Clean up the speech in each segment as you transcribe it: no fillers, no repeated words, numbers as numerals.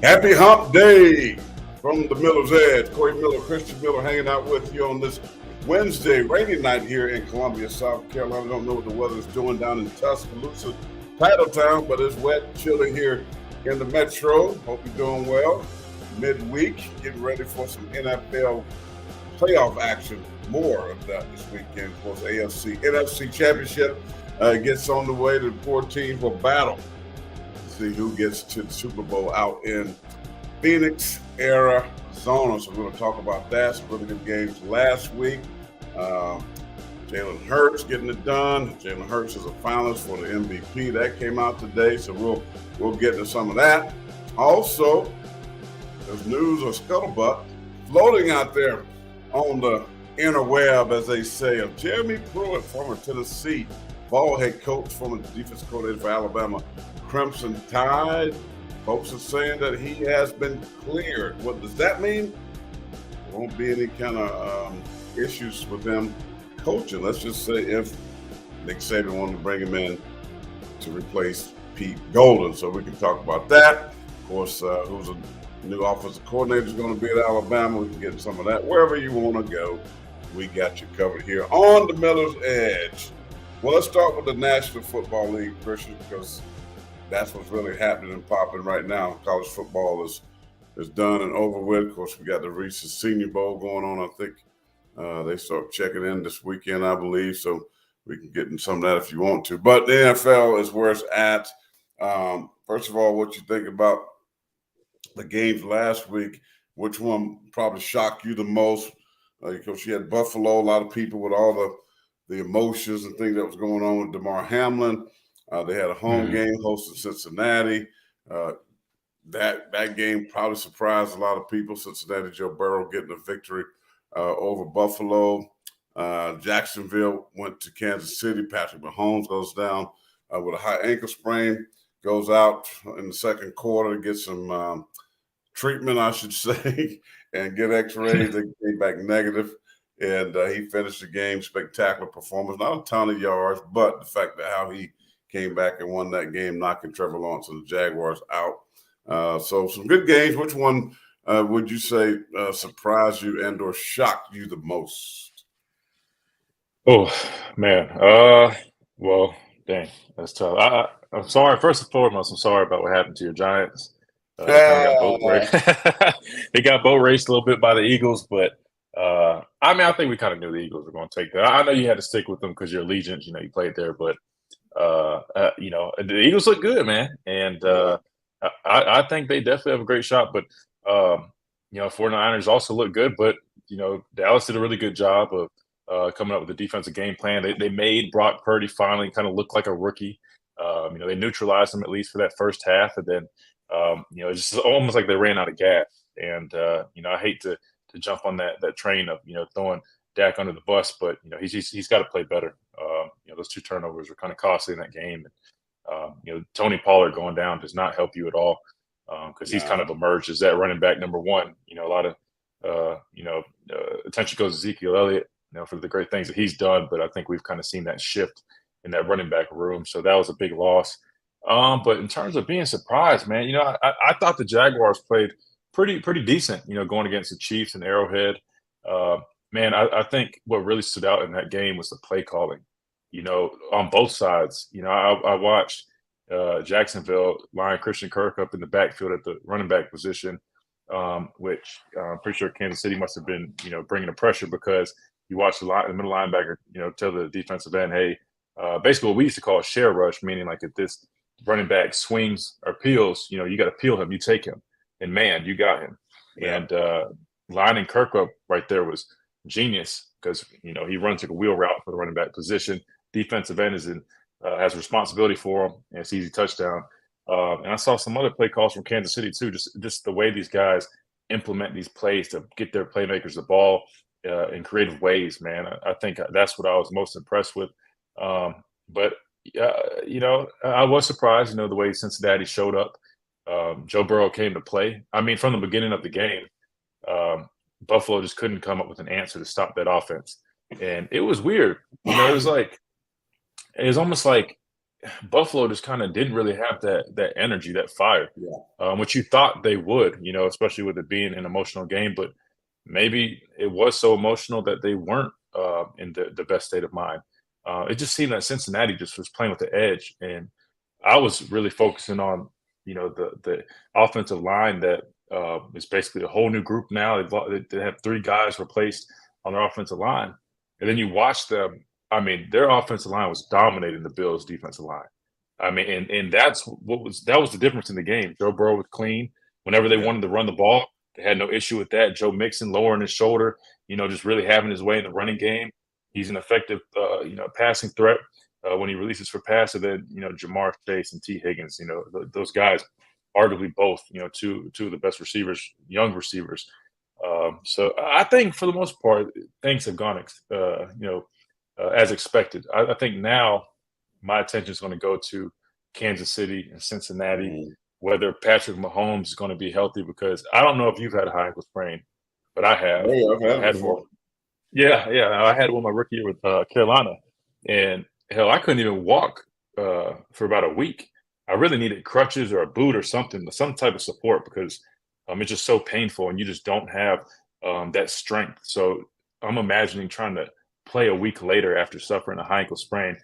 Happy Hump Day from the Miller's Edge. Corey Miller, Christian Miller hanging out with you on this Wednesday, rainy night here in Columbia, South Carolina. I don't know what the weather's doing down in Tuscaloosa, Titletown, but it's wet, chilly here in the metro. Hope you're doing well. Midweek, getting ready for some NFL playoff action. More of that this weekend. Of course, AFC, NFC Championship gets on the way. The four teams will battle to see who gets to the Super Bowl out in Phoenix, Arizona. So we're going to talk about that. Some really good games last week. Jalen Hurts getting it done. Jalen Hurts is a finalist for the MVP. That came out today, so we'll get into some of that. Also, there's news or scuttlebutt floating out there on the interweb, as they say, of Jeremy Pruitt, former Tennessee ball head coach, former defense coordinator for Alabama Crimson Tide. Folks are saying that he has been cleared. What does that mean? There won't be any kind of issues with him coaching. Let's just say if Nick Saban wanted to bring him in to replace Pete Golden, so we can talk about that. Of course, who's a new offensive coordinator is going to be at Alabama. We can get some of that. Wherever you want to go, we got you covered here on the Miller's Edge. Well, let's start with the National Football League, Christian, because that's what's really happening and popping right now. College football is done and over with. Of course, we got the Reese's Senior Bowl going on. I think they start checking in this weekend, I believe, so we can get in some of that if you want to. But the NFL is where it's at. First of all, what you think about the games last week? Which one probably shocked you the most? Because you had Buffalo, a lot of people with all the emotions and things that was going on with Damar Hamlin. They had a home game hosting Cincinnati. That game probably surprised a lot of people. Cincinnati, Joe Burrow getting a victory over Buffalo. Jacksonville went to Kansas City. Patrick Mahomes goes down with a high ankle sprain, goes out in the second quarter to get some treatment, I should say, and get x-rays. They came back negative, and he finished the game. Spectacular performance. Not a ton of yards, but the fact that how he came back and won that game, knocking Trevor Lawrence and the Jaguars out. So some good games. Which one would you say surprised you and or shocked you the most? Oh, man. Well, dang, that's tough. I'm sorry. First and foremost, I'm sorry about what happened to your Giants. They kind of got boat raced. They got boat raced a little bit by the Eagles, but I mean, I think we kind of knew the Eagles were going to take that. I know you had to stick with them because you're Allegiant. You played there, but the Eagles look good, man, and I think they definitely have a great shot. But 49ers also look good, but Dallas did a really good job of coming up with a defensive game plan. They made Brock Purdy finally kind of look like a rookie. They neutralized him at least for that first half, and then it's just almost like they ran out of gas. And I hate to jump on that train of throwing Dak under the bus, but he's got to play better. Those two turnovers were kind of costly in that game. And, Tony Pollard going down does not help you at all because he's kind of emerged as that running back number one. A lot of attention goes to Ezekiel Elliott, for the great things that he's done, but I think we've kind of seen that shift in that running back room. So that was a big loss. But in terms of being surprised, man, I thought the Jaguars played pretty decent, going against the Chiefs and Arrowhead. Man, I think what really stood out in that game was the play calling, on both sides. I watched Jacksonville line Christian Kirk up in the backfield at the running back position, which I'm pretty sure Kansas City must have been, bringing the pressure because you watch the middle linebacker, tell the defensive end, hey, basically what we used to call a share rush, meaning like if this running back swings or peels, you got to peel him, you take him. And man, you got him. Yeah. And lining Kirk up right there was genius because he runs like a wheel route for the running back position. Defensive end has responsibility for him, and it's easy touchdown. And I saw some other play calls from Kansas City too. Just the way these guys implement these plays to get their playmakers the ball in creative ways, man. I think that's what I was most impressed with. But I was surprised, the way Cincinnati showed up. Joe Burrow came to play. I mean, from the beginning of the game, Buffalo just couldn't come up with an answer to stop that offense. And it was weird. It was almost like Buffalo just kind of didn't really have that energy, that fire, Yeah. which you thought they would, especially with it being an emotional game. But maybe it was so emotional that they weren't in the best state of mind. It just seemed that Cincinnati just was playing with the edge, and I was really focusing on the offensive line that is basically a whole new group now. They have three guys replaced on their offensive line, and then you watch them. I mean, their offensive line was dominating the Bills' defensive line. I mean, and that was the difference in the game. Joe Burrow was clean. Whenever they Yeah. wanted to run the ball, they had no issue with that. Joe Mixon lowering his shoulder, just really having his way in the running game. He's an effective, passing threat when he releases for pass. And then, Jamar Chase and T. Higgins, those guys, arguably both, two of the best receivers, young receivers. So I think for the most part, things have gone, as expected. I think now my attention is going to go to Kansas City and Cincinnati, Mhm. whether Patrick Mahomes is going to be healthy, because I don't know if you've had a high ankle sprain, but I have. Oh, yeah, I've had I it had one. before. Yeah, yeah. I had one my rookie year with Carolina, and hell, I couldn't even walk for about a week. I really needed crutches or a boot or something, some type of support, because it's just so painful, and you just don't have that strength. So I'm imagining trying to play a week later after suffering a high ankle sprain.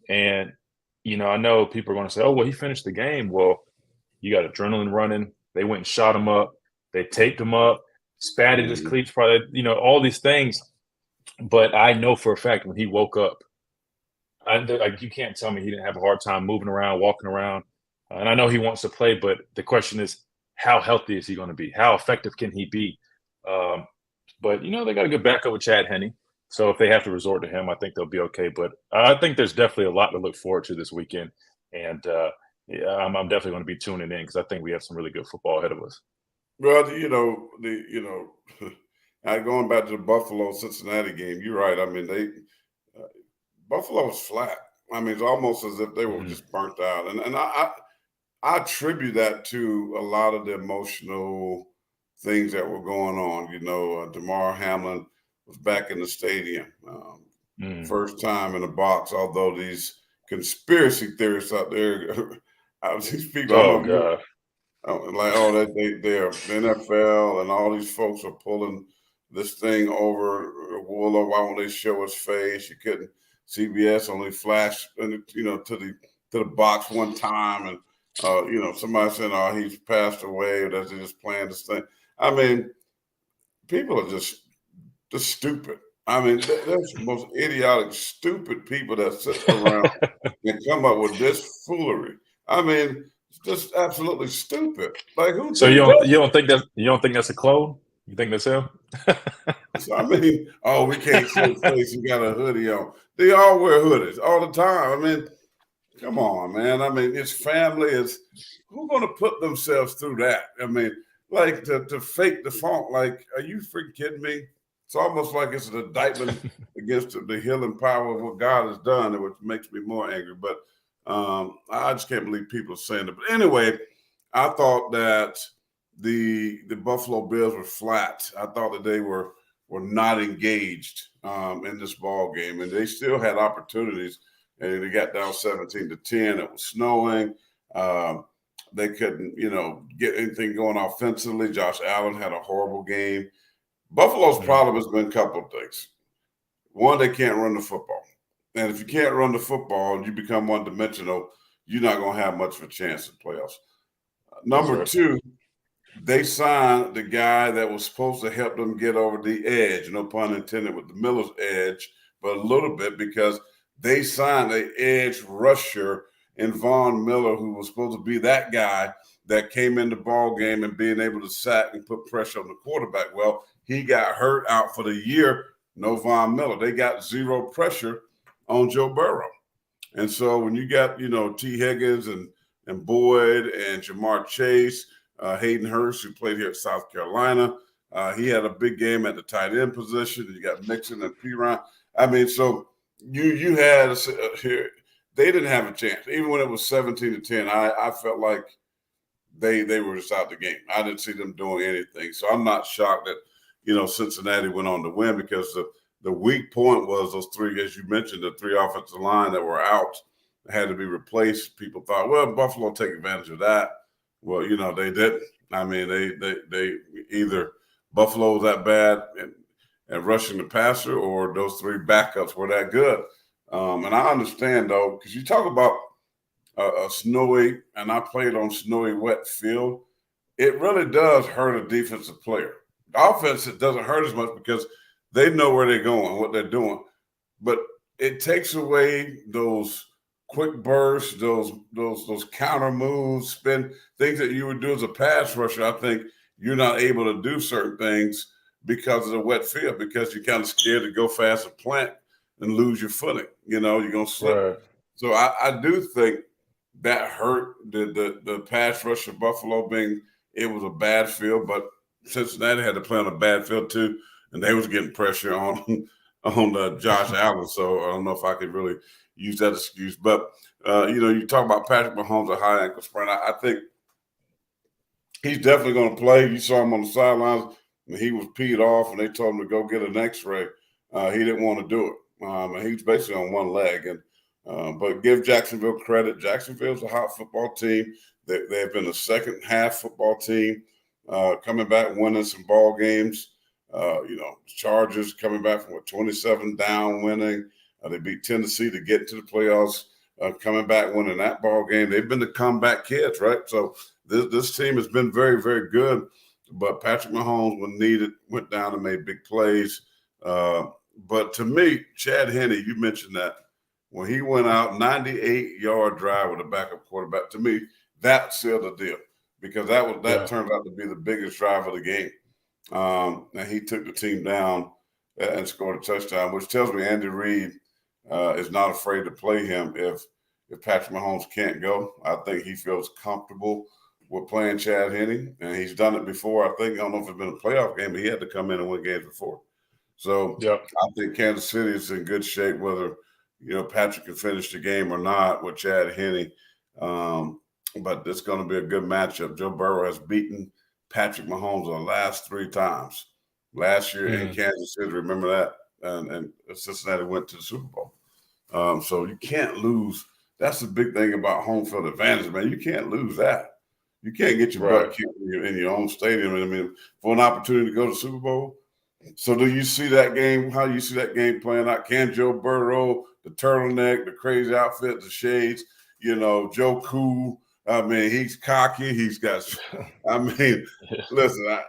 And, I know people are going to say, oh, well, he finished the game. Well, you got adrenaline running. They went and shot him up. They taped him up, spatted his Mhm. cleats, probably, all these things. But I know for a fact when he woke up, you can't tell me he didn't have a hard time moving around, walking around. And I know he wants to play, but the question is, how healthy is he going to be? How effective can he be? Um, but they got a good backup with Chad Henne. So if they have to resort to him, I think they'll be okay. But I think there's definitely a lot to look forward to this weekend, and yeah, I'm definitely going to be tuning in because I think we have some really good football ahead of us. Well, going back to the Buffalo Cincinnati game, you're right. I mean, uh, Buffalo was flat. I mean, it's almost as if they were Mhm. just burnt out, and I attribute that to a lot of the emotional things that were going on. Damar Hamlin was back in the stadium, Mhm. first time in the box. Although these conspiracy theorists out there, these people, I don't Oh know if you God. like, oh, they're the NFL and all these folks are pulling this thing over wool. Or why won't they show his face? You couldn't. CBS only flashed, to the box one time, and somebody saying, "Oh, he's passed away," or does he just playing this thing? I mean, people are just stupid. I mean, there's the most idiotic, stupid people that sit around and come up with this foolery. I mean, it's just absolutely stupid. Like So who you does don't you don't think that you don't think that's a clone? You think that's him? this? I mean, oh, we can't see his face. He got a hoodie on. They all wear hoodies all the time. I mean, come on, man. I mean, it's family. It's who's going to put themselves through that? I mean, like to fake the funk. Like, are you freaking kidding me? It's almost like it's an indictment against the healing power of what God has done, which makes me more angry. But I just can't believe people are saying it. But anyway, I thought that the Buffalo Bills were flat. I thought that they were not engaged in this ball game, and they still had opportunities. And they got down 17-10. It was snowing. Um, they couldn't, get anything going offensively. Josh Allen had a horrible game. Buffalo's Mhm. problem has been a couple of things. One, they can't run the football. And if you can't run the football and you become one dimensional, you're not going to have much of a chance in playoffs. That's Number right. two, they signed the guy that was supposed to help them get over the edge, no pun intended, with the Miller's edge, but a little bit because they signed an edge rusher in Von Miller, who was supposed to be that guy that came in the ball game and being able to sack and put pressure on the quarterback. Well, he got hurt out for the year. No Von Miller. They got zero pressure on Joe Burrow. And so when you got, T. Higgins and Boyd and Jamar Chase, Hayden Hurst, who played here at South Carolina, he had a big game at the tight end position. You got Mixon and Piron. I mean, so you had here. They didn't have a chance, even when it was 17-10. I felt like they were just out the game. I didn't see them doing anything, so I'm not shocked that Cincinnati went on to win because the weak point was those three, as you mentioned, the three offensive line that were out. had to be replaced. People thought, well, Buffalo take advantage of that. Well, they didn't. I mean, they either Buffalo was that bad at rushing the passer, or those three backups were that good. And I understand, though, because you talk about a snowy, and I played on snowy, wet field, it really does hurt a defensive player. The offense, it doesn't hurt as much because they know where they're going, what they're doing. But it takes away those quick bursts, those counter moves, spin things that you would do as a pass rusher. I think you're not able to do certain things because of the wet field, because you're kind of scared to go fast and plant and lose your footing. You're going to slip. Right. So I do think that hurt the pass rush of Buffalo being it was a bad field, but Cincinnati had to play on a bad field too, and they was getting pressure on Josh Allen. So I don't know if I could really use that excuse. But, you talk about Patrick Mahomes, a high ankle sprain. I think he's definitely going to play. You saw him on the sidelines, and he was peed off, and they told him to go get an X-ray. He didn't want to do it. And he was basically on one leg. But give Jacksonville credit. Jacksonville's a hot football team. They have been a second half football team, coming back, winning some ball games. Chargers coming back from 27 down, winning. They beat Tennessee to get to the playoffs, coming back, winning that ball game. They've been the comeback kids, right? So this team has been very, very good. But Patrick Mahomes, when needed, went down and made big plays. But to me, Chad Henne, you mentioned that. When he went out, 98-yard drive with a backup quarterback, to me, that sealed the deal, because that turned out to be the biggest drive of the game. And he took the team down and scored a touchdown, which tells me Andy Reid is not afraid to play him if Patrick Mahomes can't go. I think he feels comfortable with playing Chad Henne, and he's done it before. I don't know if it's been a playoff game, but he had to come in and win games before. So I think Kansas City is in good shape, whether Patrick can finish the game or not with Chad Henne. But it's going to be a good matchup. Joe Burrow has beaten Patrick Mahomes the last 3 times. Last year in Kansas City, remember that? And Cincinnati went to the Super Bowl. So you can't lose. That's the big thing about home field advantage, man. You can't lose that. You can't get your butt kicked in your own stadium. I mean, for an opportunity to go to the Super Bowl. So do you see that game? How do you see that game playing out? Can Joe Burrow, the turtleneck, the crazy outfit, the shades, Joe Cool? I mean, he's cocky. He's got – listen,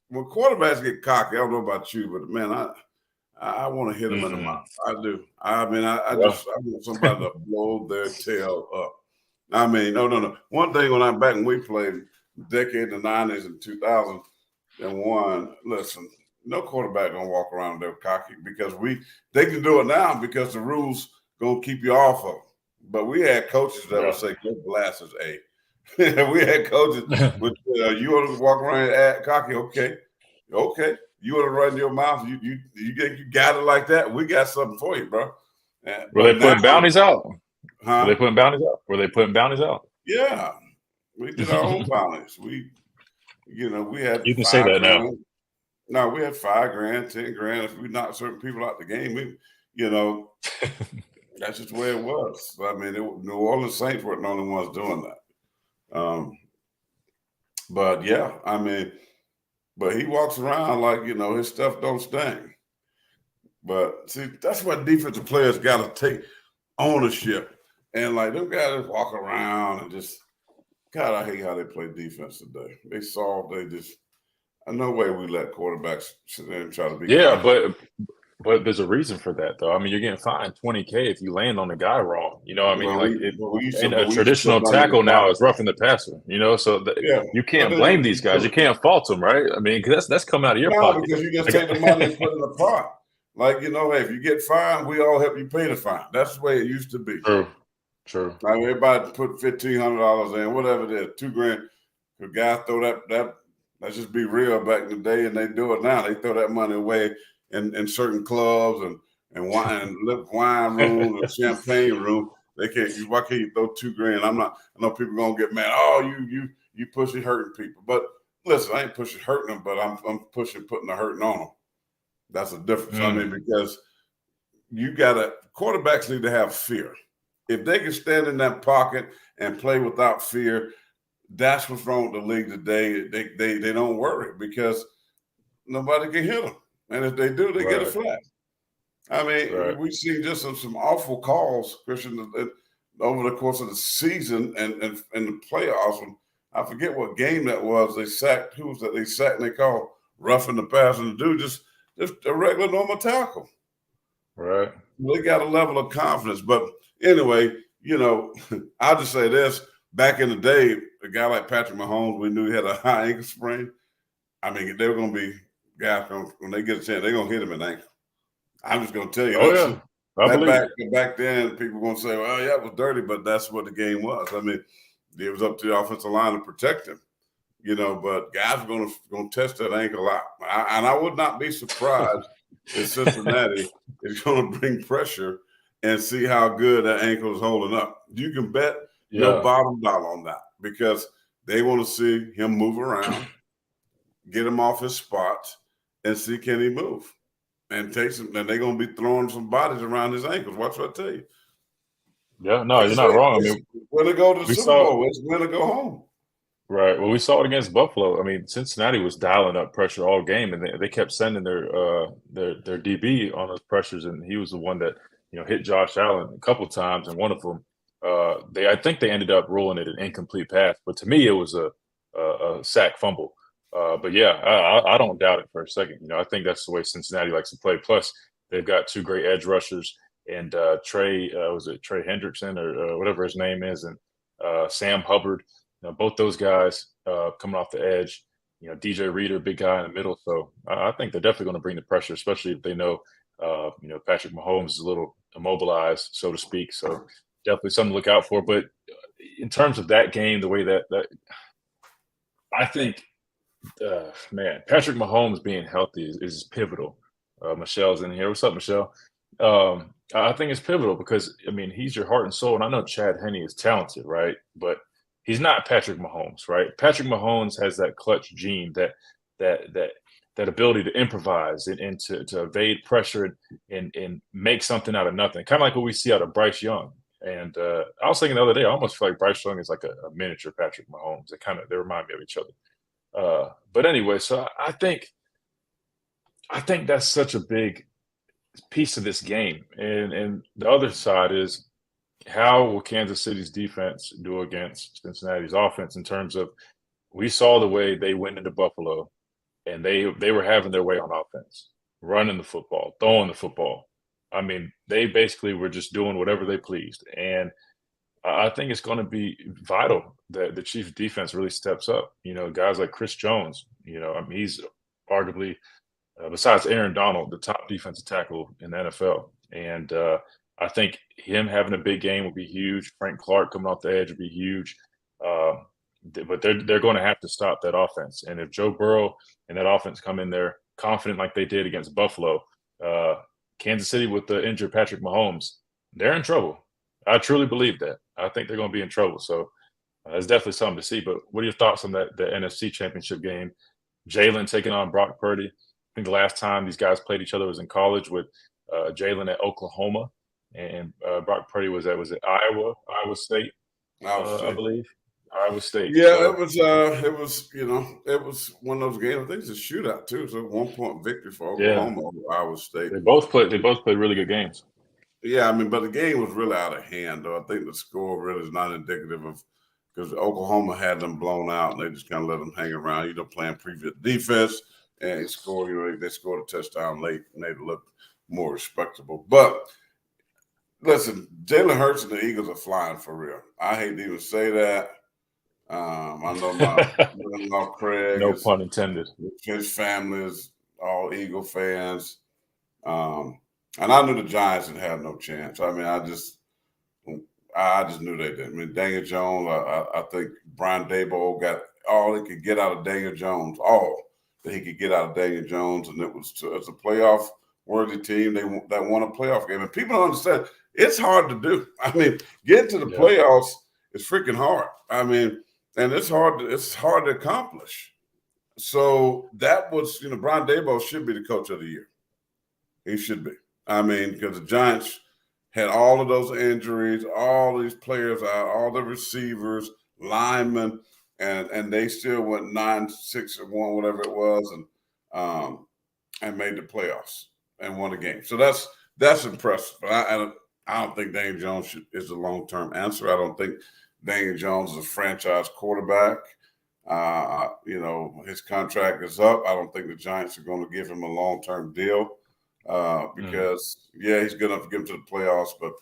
when quarterbacks get cocky, I don't know about you, but, man, I want to hit them in the mouth. I do. I mean, I want somebody to blow their tail up. I mean, no. One thing when we played decade in the 90s and 2001, listen, no quarterback going to walk around there cocky, because they can do it now because the rules going to keep you off of them. But we had coaches that would say, "Go glasses, A." We had coaches with you want to walk around and act cocky, okay. You want to run your mouth, you got it like that. We got something for you, bro. Were they putting bounties out? Huh? Were they putting bounties out? Yeah, we did our own bounties. We had. You can say that now. No, we had $5,000, $10,000. If we knocked certain people out the game, that's just the way it was. I mean, New Orleans Saints weren't the only ones doing that. But yeah, I mean, but he walks around like, his stuff don't sting. But see, that's what defensive players got to take ownership. And like them guys walk around and just, God, I hate how they play defense today. No way we let quarterbacks sit there and try to be. Yeah, but there's a reason for that, though. I mean, you're getting fined $20,000 if you land on the guy wrong. You know what I mean? A traditional tackle now is roughing the passer, so you can't blame these guys. You can't fault them, right? I mean, because that's coming out of your pocket. Because you just take the money and put it in the pot. Like, hey, if you get fined, we all help you pay the fine. That's the way it used to be. True. Like everybody put $1,500 in, whatever it is, $2,000. The guy throw that, let's just be real, back in the day, and they do it now. They throw that money away in certain clubs and wine room and champagne room. Why can't you throw $2,000? I know people gonna get mad. Oh, you pushing hurting people. But listen, I ain't pushing hurting them, but I'm pushing putting the hurting on them. That's the difference. I mean, because quarterbacks need to have fear. If they can stand in that pocket and play without fear, that's what's wrong with the league today. They don't worry because nobody can hit them. And if they do, they get a flag. I mean, we've seen just some awful calls, Christian, over the course of the season and the playoffs. I forget what game that was. They sacked, who was that? They sacked and they called roughing the pass, and the dude just a regular normal tackle. Right. They got a level of confidence. But anyway, I'll just say this. Back in the day, a guy like Patrick Mahomes, we knew he had a high ankle sprain. I mean, they were going to be guys, when they get a chance, they're going to hit him in the ankle. I'm just going to tell you. Oh, yeah. I believe back then, people were going to say, well, yeah, it was dirty, but that's what the game was. I mean, it was up to the offensive line to protect him, but guys are going to test that ankle out. And I would not be surprised if Cincinnati is going to bring pressure and see how good that ankle is holding up. You can bet your bottom dollar on that because they want to see him move around, get him off his spot, and see can he move. And take some, and they're going to be throwing some bodies around his ankles. Watch what I tell you. Yeah, no, you're not wrong. I mean, when to go to the Super Bowl, it's when to go home. Right. Well, we saw it against Buffalo. I mean, Cincinnati was dialing up pressure all game, and they kept sending their DB on those pressures, and he was the one that hit Josh Allen a couple of times, and one of them, I think they ended up ruling it an incomplete pass, but to me, it was a sack fumble. But yeah, I don't doubt it for a second. I think that's the way Cincinnati likes to play. Plus, they've got two great edge rushers, and Trey Hendrickson or whatever his name is, and Sam Hubbard. Both those guys coming off the edge. DJ Reader, big guy in the middle. So I think they're definitely going to bring the pressure, especially if they know Patrick Mahomes is a little immobilized, so to speak. So definitely something to look out for. But in terms of that game, the way that I think. Patrick Mahomes being healthy is pivotal. Michelle's in here. What's up, Michelle? I think it's pivotal because, he's your heart and soul. And I know Chad Henne is talented, right? But he's not Patrick Mahomes, right? Patrick Mahomes has that clutch gene, that ability to improvise and to evade pressure and make something out of nothing. Kind of like what we see out of Bryce Young. And I was thinking the other day, I almost feel like Bryce Young is like a miniature Patrick Mahomes. They remind me of each other. But anyway, so I think that's such a big piece of this game. And the other side is how will Kansas City's defense do against Cincinnati's offense in terms of we saw the way they went into Buffalo and they were having their way on offense, running the football, throwing the football. They basically were just doing whatever they pleased. And I think it's going to be vital that the Chiefs defense really steps up. Guys like Chris Jones, he's arguably, besides Aaron Donald, the top defensive tackle in the NFL. And I think him having a big game would be huge. Frank Clark coming off the edge would be huge. But they're going to have to stop that offense. And if Joe Burrow and that offense come in there confident like they did against Buffalo, Kansas City with the injured Patrick Mahomes, they're in trouble. I truly believe that. I think they're going to be in trouble. So it's definitely something to see. But what are your thoughts on the NFC Championship game? Jalen taking on Brock Purdy. I think the last time these guys played each other was in college with Jalen at Oklahoma, and Brock Purdy was at Iowa State, I believe. Iowa State. Yeah, so, it was one of those games. I think it's a shootout too. So 1-point victory for Oklahoma over Iowa State. They both played really good games. Yeah, but the game was really out of hand, though. I think the score really is not indicative of because Oklahoma had them blown out and they just kind of let them hang around, playing previous defense and they scored a touchdown late and they looked more respectable. But listen, Jalen Hurts and the Eagles are flying for real. I hate to even say that. I know my brother-in-law Craig. No pun intended. His family is all Eagle fans. And I knew the Giants had had no chance. I just knew they didn't. Daniel Jones, I think Brian Daboll got all he could get out of Daniel Jones, all that he could get out of Daniel Jones, and it was it's a playoff-worthy team that won a playoff game. And people don't understand, it's hard to do. Getting to the playoffs is freaking hard. And it's hard to accomplish. So that was, Brian Daboll should be the coach of the year. He should be. Because the Giants had all of those injuries, all these players out, all the receivers, linemen, and they still went 9-6-1, whatever it was, and made the playoffs and won the game. So that's impressive. But I don't think Daniel Jones is the long-term answer. I don't think Daniel Jones is a franchise quarterback. His contract is up. I don't think the Giants are going to give him a long-term deal because, he's good enough to get him to the playoffs, but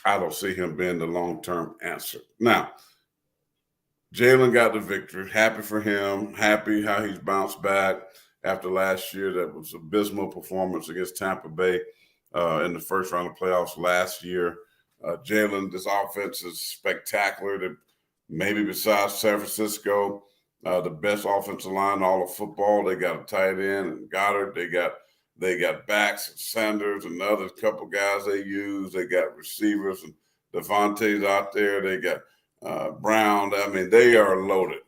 I don't see him being the long-term answer. Now, Jalen got the victory. Happy for him. Happy how he's bounced back after last year. That was an abysmal performance against Tampa Bay in the first round of playoffs last year. Jalen, this offense is spectacular. Maybe besides San Francisco, the best offensive line in all of football. They got a tight end and Goddard. They got backs and Sanders and the other couple guys they use. They got receivers and Devontae's out there. They got Brown. I mean, they are loaded.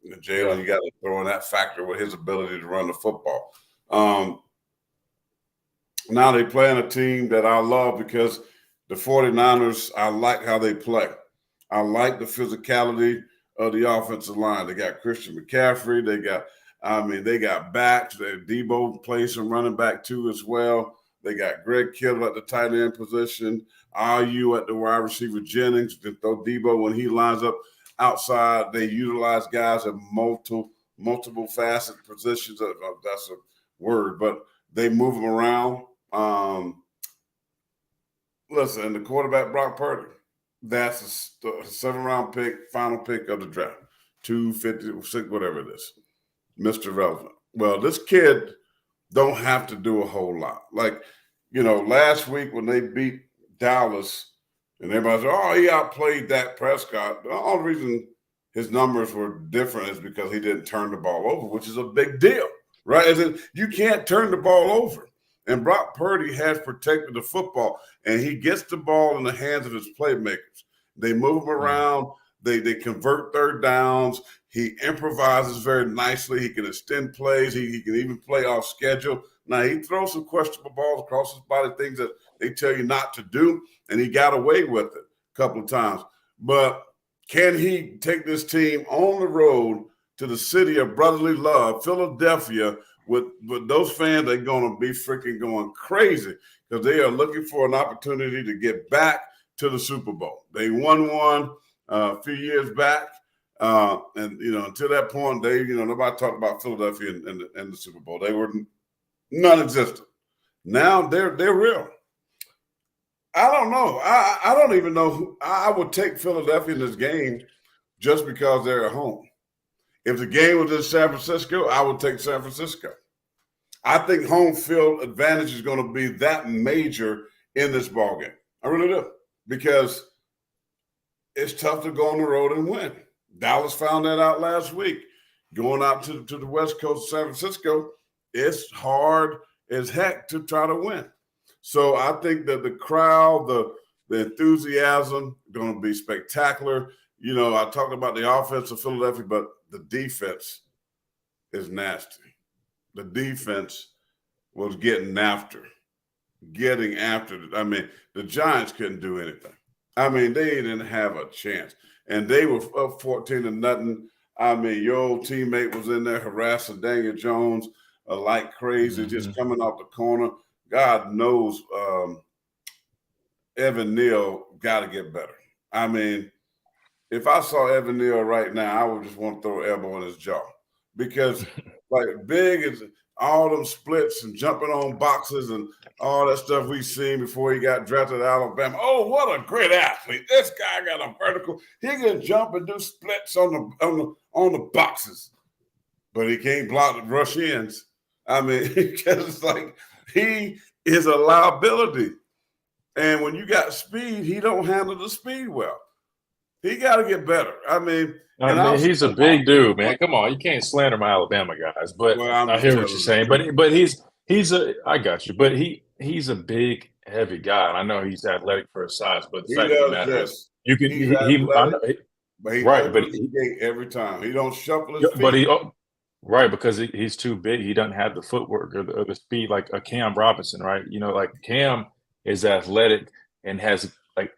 Jalen, you got to throw in that factor with his ability to run the football. Now they play in a team that I love because the 49ers, I like how they play. I like the physicality of the offensive line. They got Christian McCaffrey. They got backs. Debo plays some running back too as well. They got Greg Kittle at the tight end position. IU at the wide receiver Jennings. Though Debo, when he lines up outside, they utilize guys at multiple facet positions. That's a word, but they move them around. Listen, the quarterback Brock Purdy. That's a 7th-round pick, final pick of the draft, 256, whatever it is, Mr. Relevant. Well, this kid don't have to do a whole lot. Like, last week when they beat Dallas, and everybody said, "Oh, he outplayed Dak Prescott." The only reason his numbers were different is because he didn't turn the ball over, which is a big deal, right? You can't turn the ball over. And Brock Purdy has protected the football, and he gets the ball in the hands of his playmakers. They move him around. They convert third downs. He improvises very nicely. He can extend plays. He can even play off schedule. Now, he throws some questionable balls across his body, things that they tell you not to do, and he got away with it a couple of times. But can he take this team on the road to the city of brotherly love, Philadelphia, with those fans? They're going to be freaking going crazy because they are looking for an opportunity to get back to the Super Bowl. They won one a few years back. And until that point, nobody talked about Philadelphia and the Super Bowl. They were non-existent. Now they're real. I don't know. I don't even know who I would take Philadelphia in this game just because they're at home. If the game was in San Francisco, I would take San Francisco. I think home field advantage is going to be that major in this ballgame. I really do. Because it's tough to go on the road and win. Dallas found that out last week. Going out to the West Coast of San Francisco, it's hard as heck to try to win. So I think that the crowd, the enthusiasm, going to be spectacular. I talked about the offense of Philadelphia, but the defense is nasty. The defense was getting after. I mean, the Giants couldn't do anything. I mean, they didn't have a chance. And they were up 14-0. I mean, your old teammate was in there harassing Daniel Jones like crazy, just coming off the corner. God knows Evan Neal got to get better. I mean, if I saw Evan Neal right now, I would just want to throw an elbow in his jaw because like big as all them splits and jumping on boxes and all that stuff we seen before he got drafted at Alabama. Oh, what a great athlete. This guy got a vertical. He can jump and do splits on the boxes, but he can't block the rush ends. I mean, because it's like he is a liability. And when you got speed, he don't handle the speed well. He got to get better. I mean, he's a big dude, man. Come on, you can't slander my Alabama guys. But I hear what you're saying. But he's I got you. But he's a big, heavy guy, and I know he's athletic for his size. But the fact of the matter is, you can but he every time he don't shuffle his feet. But because he's too big, he doesn't have the footwork or the speed like a Cam Robinson, right? Like Cam is athletic and has like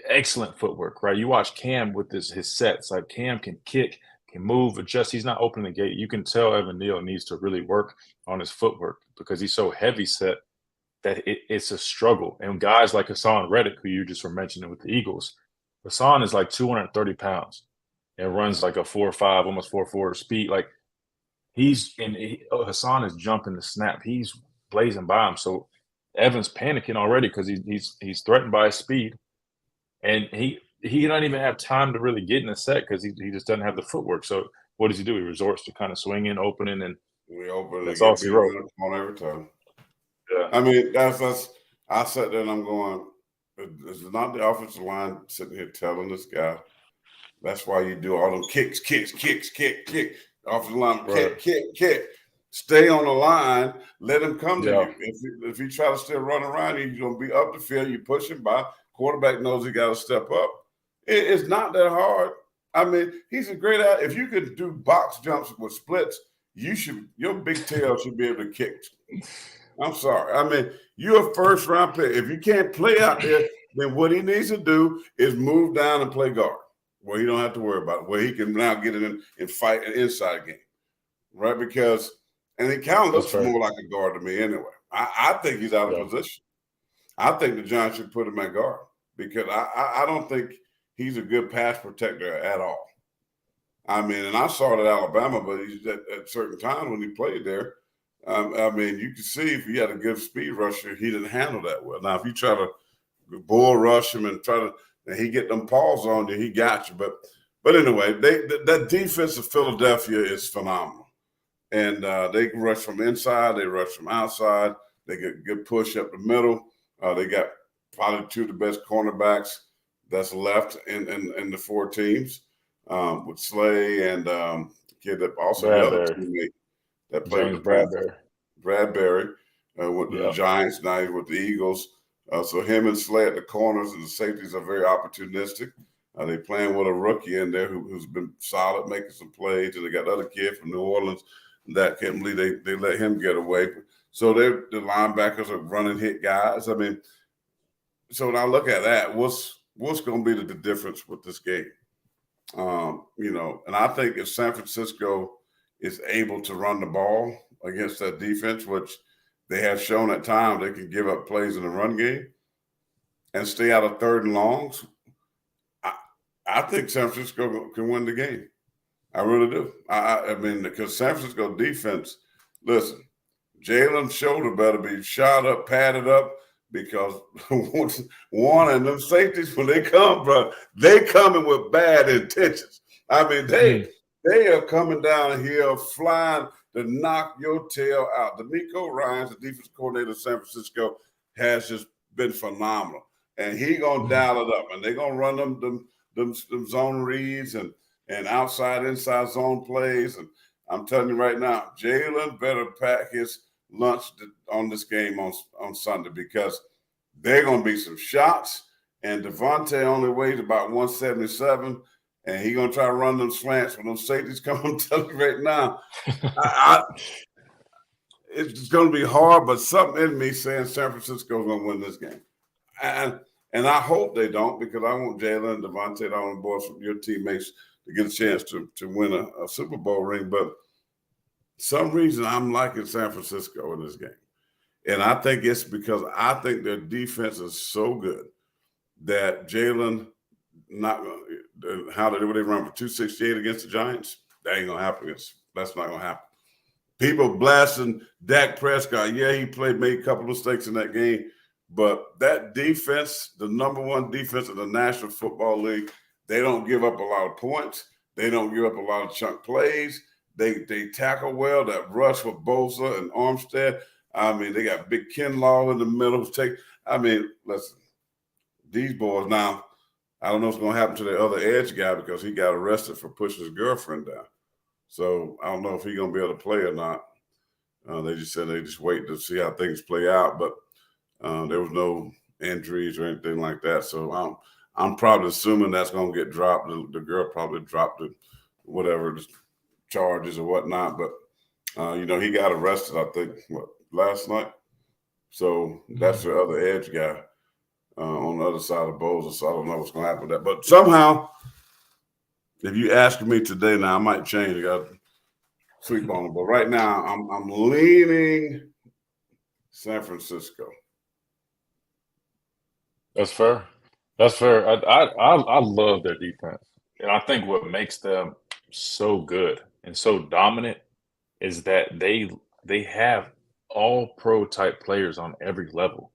excellent footwork, right? You watch Cam with his sets. Like Cam can kick, can move, adjust. He's not opening the gate. You can tell Evan Neal needs to really work on his footwork because he's so heavy set that it's a struggle. And guys like Hassan Reddick, who you just were mentioning with the Eagles, Hassan is like 230 pounds and runs like a 4.5, almost 4.4 speed. Like Hassan is jumping the snap. He's blazing by him. So Evan's panicking already because he's threatened by his speed, and he don't even have time to really get in the set because he just doesn't have the footwork. So what does he do? He resorts to kind of swinging, opening, and We open that's and all get he people wrote. on every time. Yeah. I mean, that's. I sat there and I'm going, it's not the offensive line sitting here telling this guy. That's why you do all them kicks. Offensive line, Right. kick. Stay on the line. Let him come to Yeah. you. If you try to still run around, you're going to be up the field. You push him by. Quarterback knows he got to step up. It's not that hard. I mean, he's a great – if you could do box jumps with splits, your big tail should be able to kick. I'm sorry. I mean, you're a first-round pick. If you can't play out there, then what he needs to do is move down and play guard, where he don't have to worry about it, where he can now get in and fight an inside game, right? Because – and he kind of looks more like a guard to me anyway. I think he's out of position. I think the Giants should put him at guard because I don't think he's a good pass protector at all. I mean, and I saw it at Alabama, but he's at certain times when he played there, I mean, you can see if he had a good speed rusher, he didn't handle that well. Now, if you try to bull rush him and he get them paws on you, he got you. But anyway, that defense of Philadelphia is phenomenal. And they can rush from inside, they rush from outside, they get good push up the middle. They got probably two of the best cornerbacks that's left in the four teams with Slay and kid that also the other teammate that played James with the Bradbury with the Giants, now he's with the Eagles. So him and Slay at the corners and the safeties are very opportunistic. They playing with a rookie in there who's been solid, making some plays, and they got the other kid from New Orleans that can't believe they let him get away. So the linebackers are running hit guys. I mean, so when I look at that, what's going to be the difference with this game? And I think if San Francisco is able to run the ball against that defense, which they have shown at times they can give up plays in the run game and stay out of third and longs, I think San Francisco can win the game. I really do. I mean, because San Francisco defense, listen, Jalen's shoulder better be shot up, padded up, because one of them safeties, when they come, bro, they coming with bad intentions. I mean, they are coming down here flying to knock your tail out. D'Amico Ryans, the defense coordinator of San Francisco, has just been phenomenal. And he going to dial it up. And they're going to run them zone reads and outside, inside zone plays. And I'm telling you right now, Jalen better pack his lunch on this game on Sunday, because they're going to be some shots. And Devontae only weighs about 177, and he's going to try to run them slants when those safeties come. I'm telling you right now, it's going to be hard, but something in me saying San Francisco's going to win this game. And I hope they don't, because I want Jalen and Devontae and all the boys from your teammates to get a chance to win a Super Bowl ring. But some reason I'm liking San Francisco in this game. And I think it's because I think their defense is so good that Jalen, how did they run for 268 against the Giants? That ain't going to happen. That's not going to happen. People blasting Dak Prescott. Yeah, he made a couple of mistakes in that game. But that defense, the number one defense in the National Football League, they don't give up a lot of points. They don't give up a lot of chunk plays. They tackle well. That rush with Bosa and Armstead. I mean, they got Big Kinlaw in the middle. Listen, these boys now, I don't know what's going to happen to the other edge guy, because he got arrested for pushing his girlfriend down. So I don't know if he's going to be able to play or not. They just said they just wait to see how things play out. But there was no injuries or anything like that. So I'm probably assuming that's going to get dropped. The girl probably dropped it, whatever the charges or whatnot. But, he got arrested, I think, last night. So that's the other edge guy. on the other side of Bosa, so I don't know what's going to happen with that. But somehow, if you ask me today now, I might change. I got to sleep on it. But right now, I'm leaning San Francisco. That's fair. That's fair. I love their defense, and I think what makes them so good and so dominant is that they have all pro type players on every level.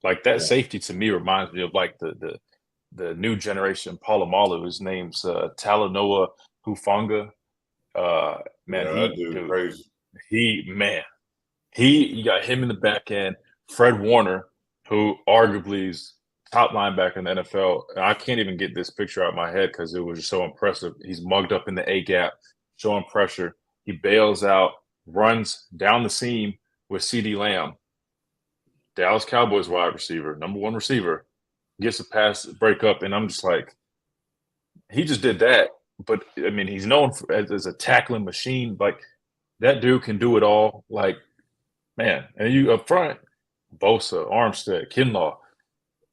Like that Yeah. safety to me reminds me of like the new generation Palomalu. His name's Talanoa Hufanga. Man, Yeah, that dude crazy. man, you got him in the back end. Fred Warner, who arguably is top linebacker in the NFL. And I can't even get this picture out of my head because it was just so impressive. He's mugged up in the A gap, showing pressure. He bails out, runs down the seam with CD Lamb, Dallas Cowboys wide receiver, number one receiver, gets a pass break up, and I'm just like, he just did that. But I mean, he's known as a tackling machine. Like that dude can do it all. Like, man, and you up front, Bosa, Armstead, Kinlaw.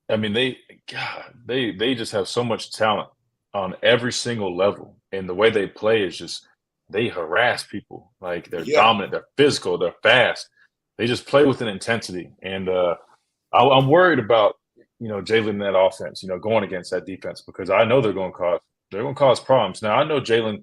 I mean, they just have so much talent on every single level, and the way they play is just they harass people. Like they're dominant, they're physical, they're fast. They just play with an intensity, and I'm worried about Jalen in that offense, going against that defense because I know they're going to cause problems. Now I know Jalen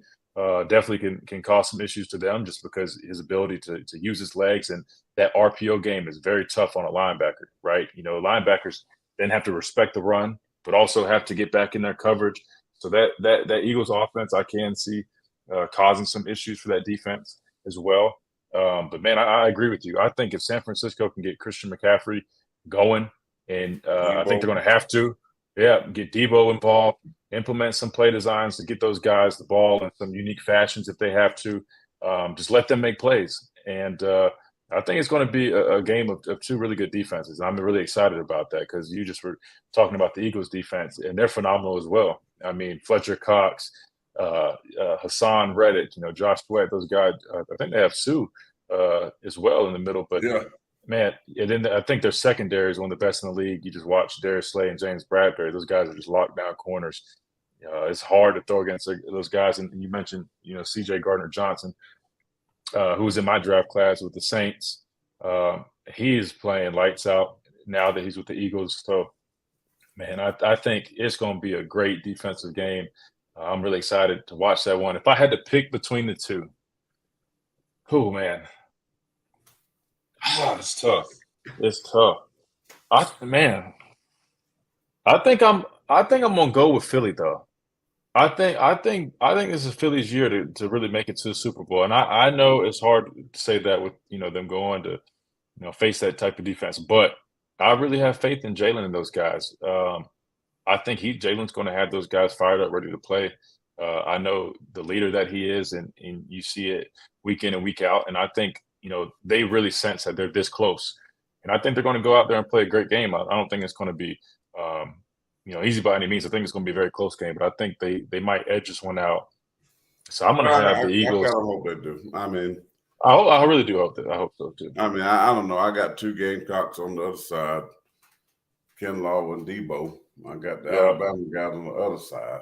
definitely can cause some issues to them just because his ability to use his legs and that RPO game is very tough on a linebacker, right? Linebackers then have to respect the run, but also have to get back in their coverage. So that Eagles offense, I can see causing some issues for that defense as well. But man, I agree with you. I think if San Francisco can get Christian McCaffrey going, and I think they're going to have to, get Debo involved, implement some play designs to get those guys the ball in some unique fashions if they have to. Just let them make plays. And I think it's going to be a game of two really good defenses. I'm really excited about that because you just were talking about the Eagles defense, and they're phenomenal as well. I mean, Fletcher Cox, Hassan Reddick, Josh Sweat, those guys. I think they have Sue as well in the middle. But man, and then I think their secondary is one of the best in the league. You just watch Darius Slay and James Bradbury; those guys are just locked down corners. It's hard to throw against those guys. And you mentioned, C.J. Gardner-Johnson, who was in my draft class with the Saints. He is playing lights out now that he's with the Eagles. So, man, I think it's going to be a great defensive game. I'm really excited to watch that one. If I had to pick between the two, man. Oh, it's tough. It's tough. I think I'm gonna go with Philly though. I think this is Philly's year to really make it to the Super Bowl. And I know it's hard to say that with them going to face that type of defense, but I really have faith in Jalen and those guys. I think Jalen's going to have those guys fired up, ready to play. I know the leader that he is, and you see it week in and week out. And I think they really sense that they're this close, and I think they're going to go out there and play a great game. I don't think it's going to be easy by any means. I think it's going to be a very close game, but I think they might edge this one out. So I'm going to have the Eagles. I kind of hope they do. I mean, I really do hope that. I hope so too. I mean, I don't know. I got two Gamecocks on the other side, Kinlaw and Debo. I got the Alabama guys on the other side.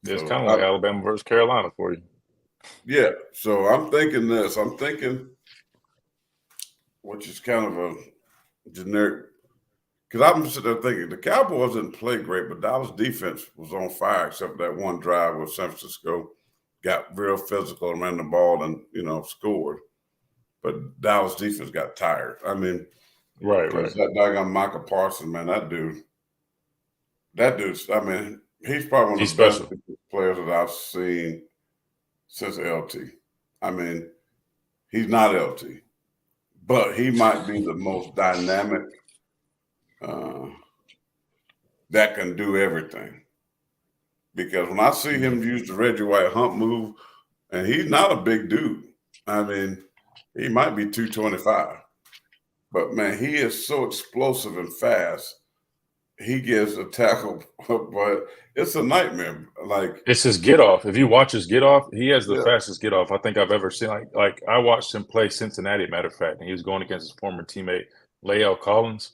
It's kind of like Alabama versus Carolina for you. Yeah. So I'm thinking this. I'm thinking, which is kind of a generic, because I'm sitting there thinking the Cowboys didn't play great, but Dallas defense was on fire except for that one drive where San Francisco got real physical and ran the ball and, scored. But Dallas defense got tired. I mean, right. That doggone Micah Parsons, man, that dude's, I mean, he's probably one of the best players that I've seen since LT. I mean, he's not LT, but he might be the most dynamic that can do everything. Because when I see him use the Reggie White hump move, and he's not a big dude. I mean, he might be 225. But, man, he is so explosive and fast. He gives a tackle, but it's a nightmare. Like, it's his get off. If you watch his get off, he has the fastest get off I think I've ever seen. Like I watched him play Cincinnati, matter of fact, and he was going against his former teammate, Lael Collins.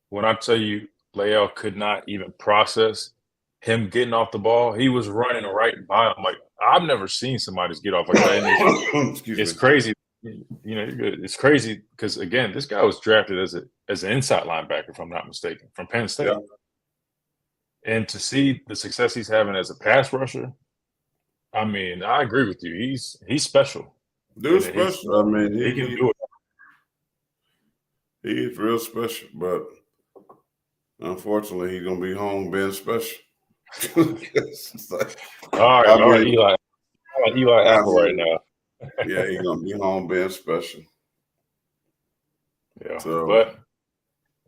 When I tell you, Leao could not even process him getting off the ball. He was running right by him. Like, I've never seen somebody just get off like that. And Excuse it's me. crazy. It's crazy because, again, this guy was drafted as an inside linebacker, if I'm not mistaken, from Penn State. Yeah. And to see the success he's having as a pass rusher, I mean, I agree with you. He's special. Dude's And special. I mean, he can do it. He's real special, but unfortunately, he's gonna be home being special. All right, Eli Apple right now. Yeah, he's gonna be home being special. Yeah, so, but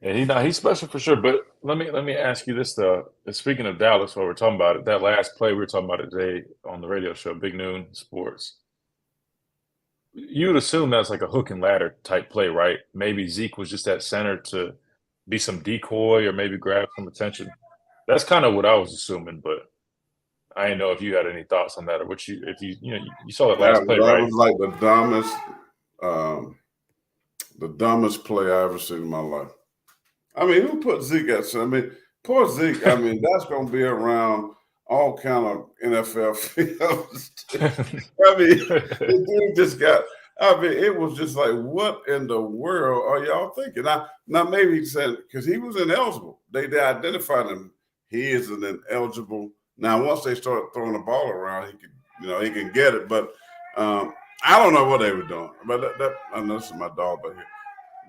he's special for sure. But let me ask you this though. Speaking of Dallas, while we're talking about it, that last play we were talking about today on the radio show, Big Noon Sports. You'd assume that's like a hook and ladder type play, right? Maybe Zeke was just at center to be some decoy or maybe grab some attention. That's kind of what I was assuming, but I didn't know if you had any thoughts on that or what you saw that last play, right? That was like the dumbest play I ever seen in my life. I mean, who put Zeke at center? I mean, poor Zeke. I mean, that's gonna be around all kind of NFL fields. I mean, the dude just got. I mean, it was just like, what in the world are y'all thinking? Now maybe he said because he was ineligible. They identified him. He is an ineligible. Now, once they start throwing the ball around, he can get it. But I don't know what they were doing. But I know this is my dog, but here,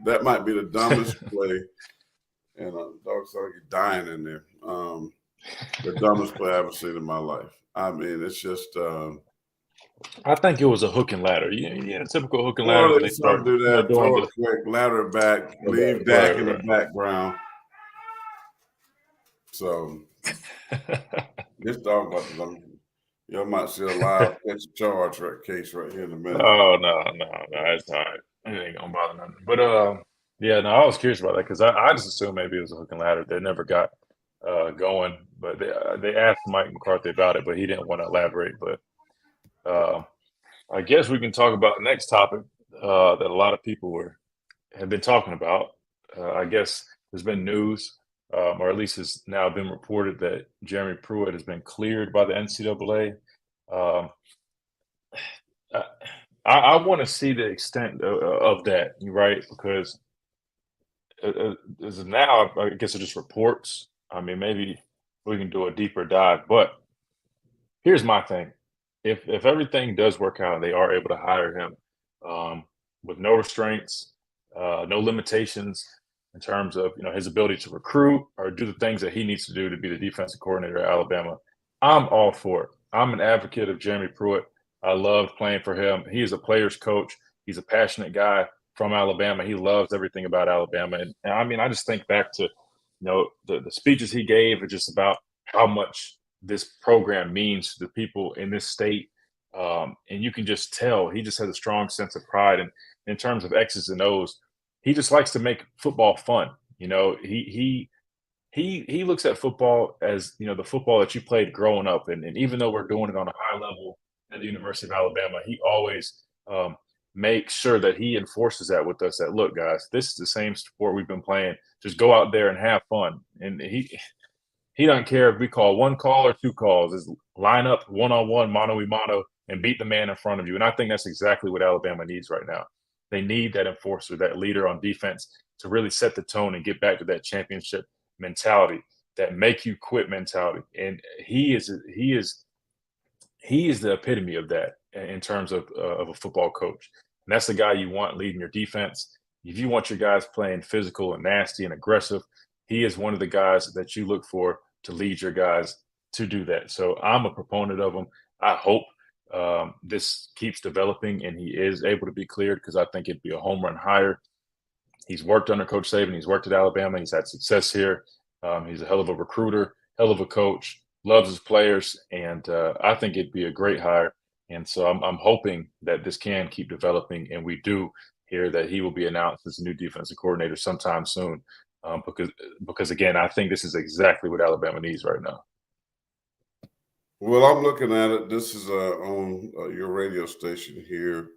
that might be the dumbest play. And dog started dying in there. The dumbest play I've ever seen in my life. I mean, it's just. I think it was a hook and ladder. Yeah, typical hook and ladder. They start do that, throw a quick ladder back, leave Dak in the background. So this dog about to. You might see a live catch charge case right here in a minute. Oh no, it's all right. It ain't gonna bother nothing. But yeah, no, I was curious about that because I just assumed maybe it was a hook and ladder. They never got going, but they asked Mike McCarthy about it, but he didn't want to elaborate. But I guess we can talk about the next topic that a lot of people have been talking about. I guess there's been news, or at least has now been reported that Jeremy Pruitt has been cleared by the NCAA. I want to see the extent of that, right? Because as of now, I guess it just reports. I mean, maybe we can do a deeper dive. But here's my thing: if everything does work out, and they are able to hire him with no restraints, no limitations in terms of his ability to recruit or do the things that he needs to do to be the defensive coordinator at Alabama, I'm all for it. I'm an advocate of Jeremy Pruitt. I love playing for him. He is a player's coach. He's a passionate guy from Alabama. He loves everything about Alabama. And I mean, I just think back to, the speeches he gave are just about how much this program means to the people in this state. And you can just tell he just has a strong sense of pride. And in terms of X's and O's, he just likes to make football fun. He looks at football as, the football that you played growing up. And even though we're doing it on a high level at the University of Alabama, he always makes sure that he enforces that with us, that, look, guys, this is the same sport we've been playing. Just go out there and have fun. And he doesn't care if we call one call or two calls. Just line up one-on-one, mano-a-mano, and beat the man in front of you. And I think that's exactly what Alabama needs right now. They need that enforcer, that leader on defense to really set the tone and get back to that championship mentality, that make you quit mentality. And he is the epitome of that in terms of a football coach. And that's the guy you want leading your defense. If you want your guys playing physical and nasty and aggressive, he is one of the guys that you look for to lead your guys to do that. So I'm a proponent of him. I hope this keeps developing and he is able to be cleared, because I think it'd be a home run hire. He's worked under Coach Saban. He's worked at Alabama. He's had success here. He's a hell of a recruiter, hell of a coach, loves his players, and I think it'd be a great hire. And so I'm hoping that this can keep developing, and we do hear that he will be announced as a new defensive coordinator sometime soon. Because again, I think this is exactly what Alabama needs right now. Well, I'm looking at it. This is on your radio station here,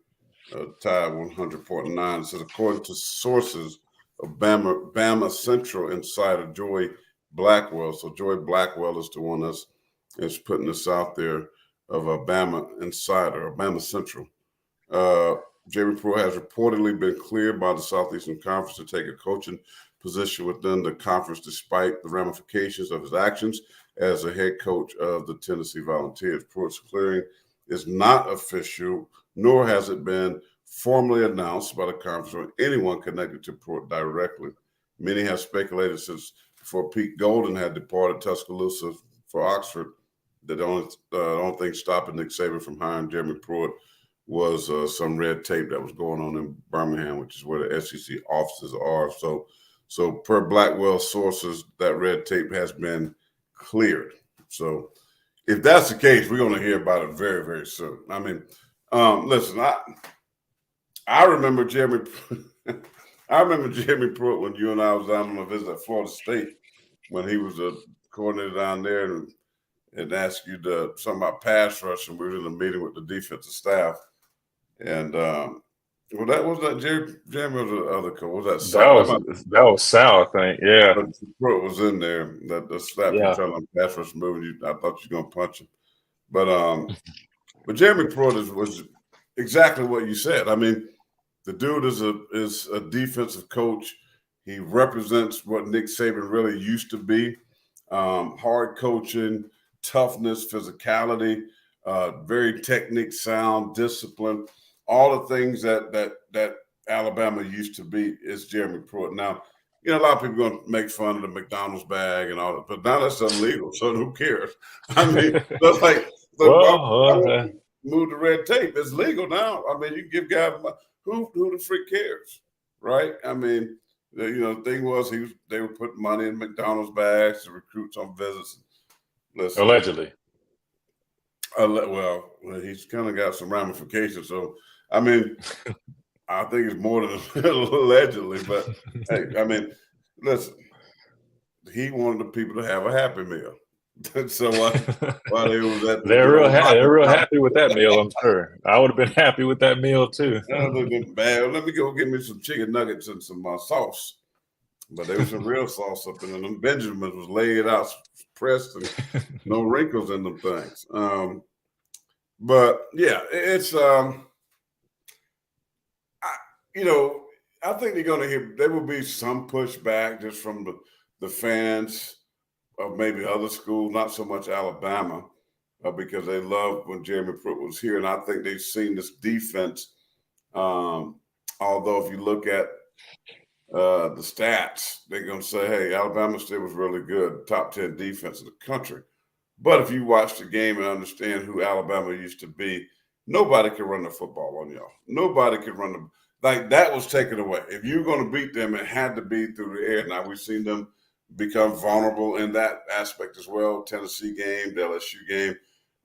Tide 100.9. It says, according to sources of Bama Central insider Joy Blackwell. So Joy Blackwell is the one that's putting this out there of Alabama Insider, Alabama Central. Jeremy Pruitt has reportedly been cleared by the Southeastern Conference to take a coaching position within the conference despite the ramifications of his actions as a head coach of the Tennessee Volunteers. Pruitt's clearing is not official, nor has it been formally announced by the conference or anyone connected to Pruitt directly. Many have speculated since before Pete Golden had departed Tuscaloosa for Oxford that the only thing stopping Nick Saban from hiring Jeremy Pruitt was some red tape that was going on in Birmingham, which is where the SEC offices are. So per Blackwell sources, that red tape has been cleared. So if that's the case, we're going to hear about it very, very soon. I mean, listen, I remember Jeremy. I remember Jeremy Pruitt when you and I was down on a visit at Florida State when he was a coordinator down there and asked you something about pass rush, and we were in a meeting with the defensive staff. And was that Jeremy was the other coach? Was that that was Sal, I think. Yeah, but Pruitt was in there. The slap you trying to pass rush moving. I thought you were gonna punch him, but Jeremy Pruitt was exactly what you said. I mean, the dude is a defensive coach. He represents what Nick Saban really used to be: hard coaching, toughness, physicality, very technique sound, discipline. All the things that Alabama used to be is Jeremy Pruitt. Now, a lot of people are going to make fun of the McDonald's bag and all that, but now that's illegal, so who cares? I mean, that's like, move the red tape. It's legal now. I mean, you can give guys who the freak cares, right? I mean, the thing was they were putting money in McDonald's bags to recruit on visits. Listen, allegedly. Well, he's kind of got some ramifications. So, I mean, I think it's more than allegedly. But, hey, I mean, listen, he wanted the people to have a Happy Meal. So while they was at they're real happy with that meal, I'm sure. I would have been happy with that meal, too. That would have been bad. Let me go get me some chicken nuggets and some sauce. But there was some real sauce up in them. Benjamin was laid out, pressed, and no wrinkles in them things. But yeah, it's I think they're going to hear. There will be some pushback just from the fans of maybe other schools, not so much Alabama, because they loved when Jeremy Pruitt was here, and I think they've seen this defense. Although if you look at the stats, they're going to say, hey, Alabama State was really good, top 10 defense in the country. But if you watch the game and understand who Alabama used to be, nobody can run the football on y'all. Nobody can run that was taken away. If you're going to beat them, it had to be through the air. Now we've seen them become vulnerable in that aspect as well. Tennessee game, the LSU game,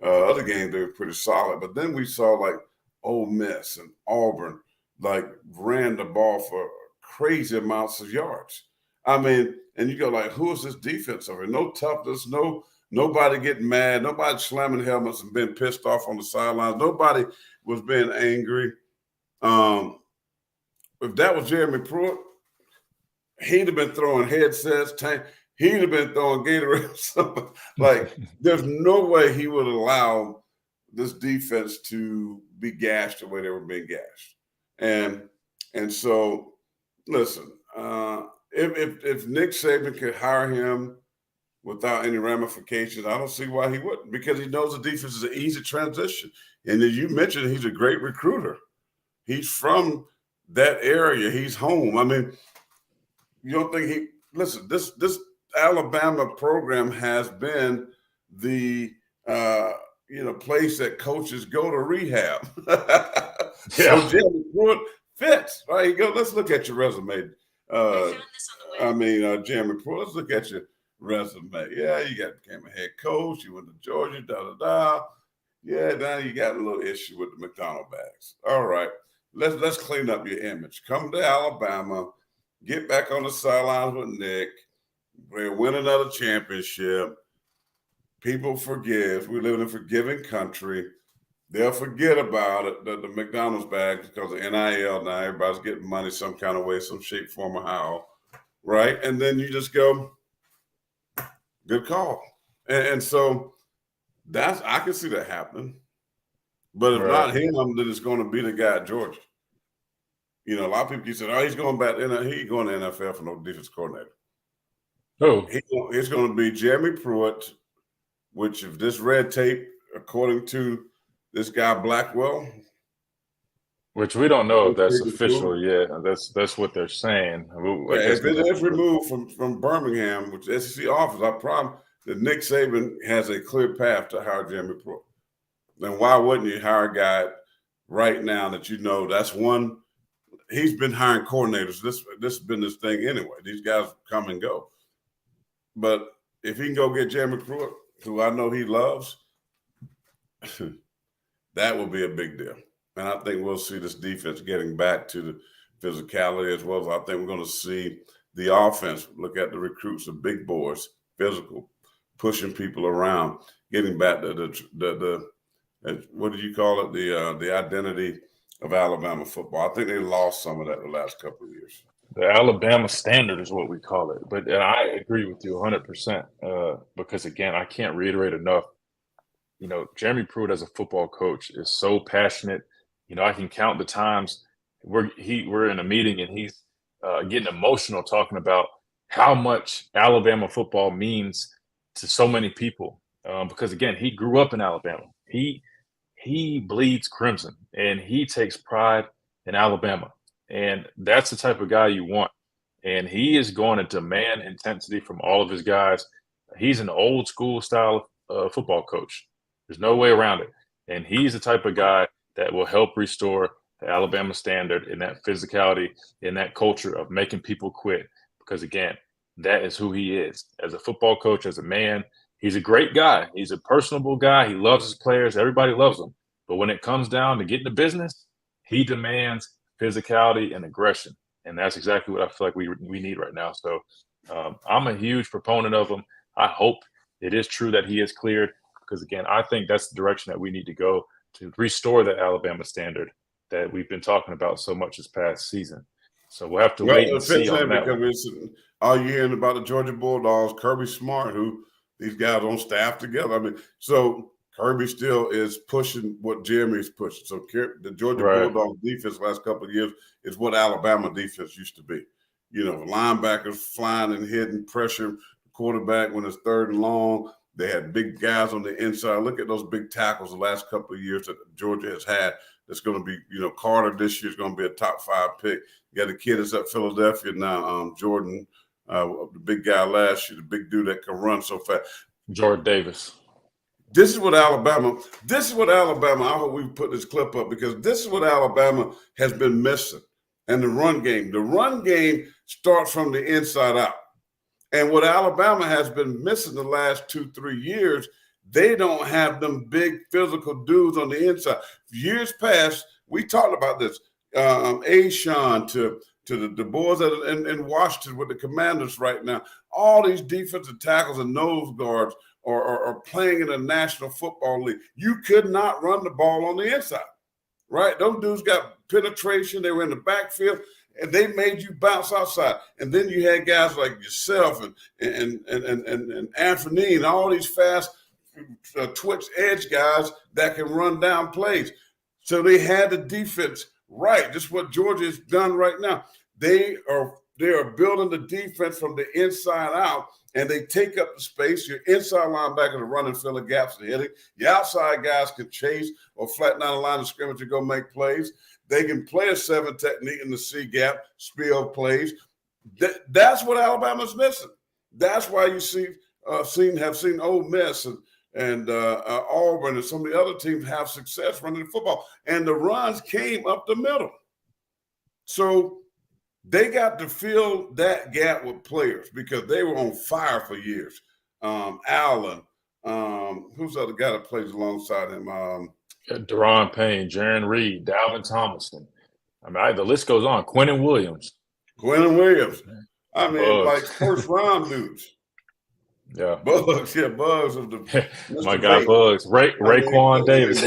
other games, they were pretty solid. But then we saw like Ole Miss and Auburn ran the ball for crazy amounts of yards. I mean, and you go like, who is this defense over? No toughness, nobody getting mad, nobody slamming helmets and being pissed off on the sidelines. Nobody was being angry. If that was Jeremy Pruitt, he'd have been throwing headsets, he'd have been throwing Gatorade. There's no way he would allow this defense to be gashed the way they were being gashed. And so, listen, if Nick Saban could hire him without any ramifications, I don't see why he wouldn't, because he knows the defense is an easy transition. And as you mentioned, he's a great recruiter. He's from that area. He's home. I mean, you don't think this Alabama program has been the place that coaches go to rehab. So Jeremy Pruitt fits, right? Let's look at your resume. Jeremy Pruitt, let's look at your resume. Yeah, you became a head coach. You went to Georgia, Yeah, now you got a little issue with the McDonald bags. All right, let's clean up your image. Come to Alabama, get back on the sidelines with Nick. Win another championship. People forgive. We live in a forgiving country. They'll forget about it, the McDonald's bags, because of NIL now. Everybody's getting money some kind of way, some shape, form, or how, right? And then you just go, Good call. And so I can see that happening. But if not him, then it's going to be the guy at Georgia. You know, a lot of people keep saying, "Oh, he's going back. He going to NFL for no defense coordinator." Oh, It's going to be Jeremy Pruitt, which if this red tape, according to this guy Blackwell, which we don't know if that's official yet. That's what they're saying. Yeah, if it is removed from Birmingham, which is SEC office, I promise that Nick Saban has a clear path to hire Jeremy Pruitt. Then why wouldn't you hire a guy right now that you know that's one? He's been hiring coordinators. This has been this thing anyway. These guys come and go. But if he can go get Jeremy Pruitt, who I know he loves, that will be a big deal. And I think we'll see this defense getting back to the physicality as well as I think we're going to see the offense look at the recruits, the big boys, physical, pushing people around, getting back to the what do you call it? The identity of Alabama football. I think they lost some of that the last couple of years. The Alabama standard is what we call it. But and I agree with you 100% because, again, I can't reiterate enough. You know, Jeremy Pruitt as a football coach is so passionate. You know, I can count the times we're in a meeting and he's getting emotional talking about how much Alabama football means to so many people. Because, again, he grew up in Alabama. He bleeds crimson and he takes pride in Alabama. And that's the type of guy you want. And he is going to demand intensity from all of his guys. He's an old school style football coach. There's no way around it. And he's the type of guy that will help restore the Alabama standard in that physicality, in that culture of making people quit. Because, again, that is who he is. As a football coach, as a man, he's a great guy. He's a personable guy. He loves his players. Everybody loves him. But when it comes down to getting the business, he demands physicality and aggression. And that's exactly what I feel like we need right now. So I'm a huge proponent of him. I hope it is true that he is cleared because, again, I think that's the direction that we need to go to restore the Alabama standard that we've been talking about so much this past season. So we'll have to wait and see on that one. All you're hearing about the Georgia Bulldogs, Kirby Smart, who these guys on staff together. I mean, so Kirby still is pushing what Jeremy's pushing. So the Georgia Bulldogs defense last couple of years is what Alabama defense used to be. You know, linebackers flying and hitting, pressure quarterback when it's third and long. They had big guys on the inside. Look at those big tackles the last couple of years that Georgia has had. That's going to be, you know, Carter this year is going to be a top 5 pick. You got a kid that's at Philadelphia now, Jordan, the big guy last year, the big dude that can run so fast. Jordan Davis. This is what Alabama, I hope we put this clip up because this is what Alabama has been missing. And the run game starts from the inside out. And what Alabama has been missing the last 2-3 years, they don't have them big physical dudes on the inside. Years past, we talked about this. Ashawn to the boys that are in Washington with the Commanders right now. All these defensive tackles and nose guards are playing in the National Football League. You could not run the ball on the inside, right? Those dudes got penetration. They were in the backfield, and they made you bounce outside. And then you had guys like yourself and Anthony and all these fast twitch edge guys that can run down plays. So they had the defense right. Just what Georgia has done right now. They are building the defense from the inside out, and they take up the space. Your inside linebackers are running, filling gaps and hitting. Your outside guys can chase or flatten out a line of scrimmage and go make plays. They can play a 7 technique in the C gap, spill plays. That's what Alabama's missing. That's why you have seen Ole Miss and Auburn and some of the other teams have success running the football. And the runs came up the middle. So they got to fill that gap with players because they were on fire for years. Allen, who's the other guy that plays alongside him? Deron Payne, Jaron Reed, Dalvin Tomlinson. I mean, the list goes on. Quentin Williams. I mean, like first round dudes. Yeah. Bugs of the my guy Bugs. Raekwon Davis.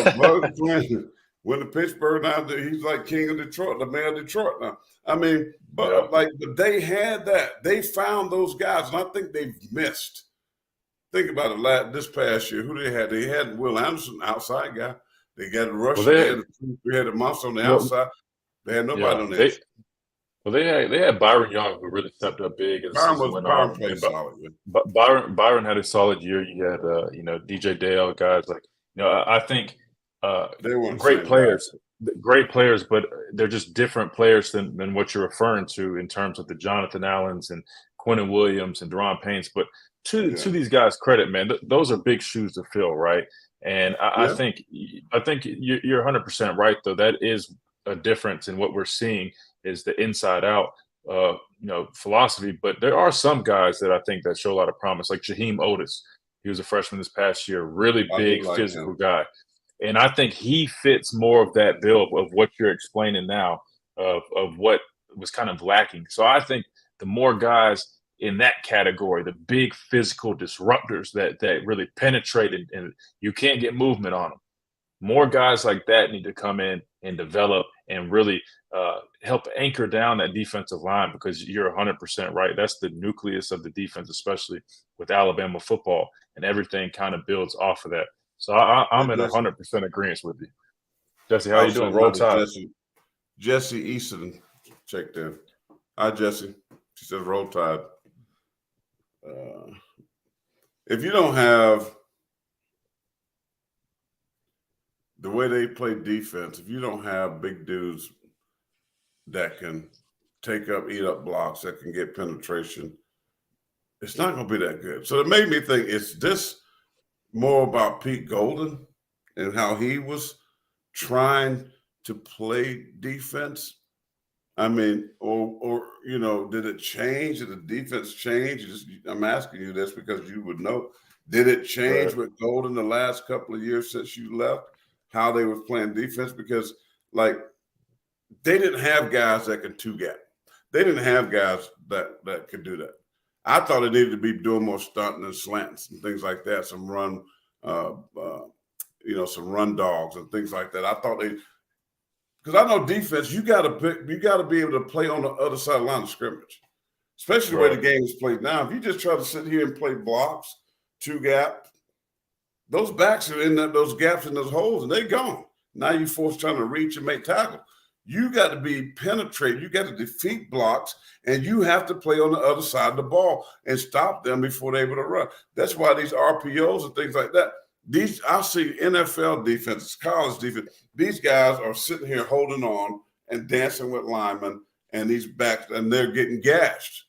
When the Pittsburgh now, he's like king of Detroit, the mayor of Detroit now. I mean, but they had that. They found those guys, and I think they've missed think about it. This past year, who they had? They had Will Anderson, outside guy. They got a Well, rusher. They they had a three-headed monster on the well, outside. They had nobody yeah, on the inside. they had Byron Young, who really stepped up big as the season went Byron on. played And solid. Man. but Byron had a solid year. You had DJ Dale, guys like I think They weren't the great same guy. players, but they're just different players than what you're referring to in terms of the Jonathan Allens and Quentin Williams and Deron Paynes. But to Yeah. these guys' credit, man, those are big shoes to fill, right? And Yeah. I think you're 100% right, though. That is a difference in what we're seeing is the inside out philosophy. But there are some guys that I think that show a lot of promise, like Jaheim Otis. He was a freshman this past year, really I do big like physical him. guy. And I think he fits more of that bill of what you're explaining now of what was kind of lacking. So I think the more guys in that category, the big physical disruptors that really penetrate and you can't get movement on them. More guys like that need to come in and develop and really help anchor down that defensive line, because you're 100% right. That's the nucleus of the defense, especially with Alabama football, and everything kind of builds off of that. So I'm in 100% agreement with you. Jesse, how I you was doing? saying Roll that to Tide. Jesse Easton checked in. Hi, Jesse. She says roll tide. If you don't have the way they play defense, if you don't have big dudes that can eat up blocks, that can get penetration, it's not going to be that good. So it made me think, is this more about Pete Golden and how he was trying to play defense? I mean, or did it change? Did the defense change? I'm asking you this because you would know. Did it change with Golden the last couple of years since you left? How they were playing defense? Because like they didn't have guys that could two gap. They didn't have guys that could do that. I thought they needed to be doing more stunting and slants and things like that. Some run, some run dogs and things like that. I thought because I know defense, you got to be able to play on the other side of the line of scrimmage, especially the way the game is played now. If you just try to sit here and play blocks, two gap, those backs are in those gaps and those holes, and they're gone. Now you're forced trying to reach and make tackle. You got to be penetrated. You got to defeat blocks, and you have to play on the other side of the ball and stop them before they're able to run. That's why these RPOs and things like that. I see NFL defenses, college defense. These guys are sitting here holding on and dancing with linemen and these backs, and they're getting gashed.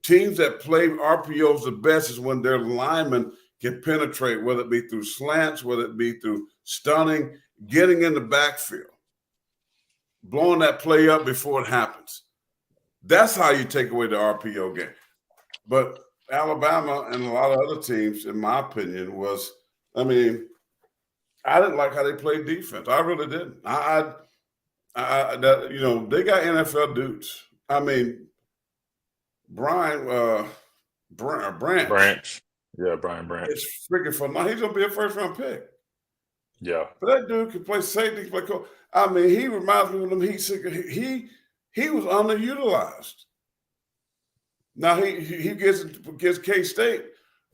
Teams that play RPOs the best is when their linemen can penetrate, whether it be through slants, whether it be through stunning, getting in the backfield, blowing that play up before it happens. That's how you take away the RPO game. But Alabama and a lot of other teams, in my opinion, I didn't like how they played defense. I really didn't. They got NFL dudes. I mean, Branch. Yeah, Brian Branch. It's freaking fun. Now he's gonna be a first-round pick. Yeah. But that dude can play safety, can play coach. I mean, he reminds me of them heat seeker. He was underutilized. Now he gets K-State,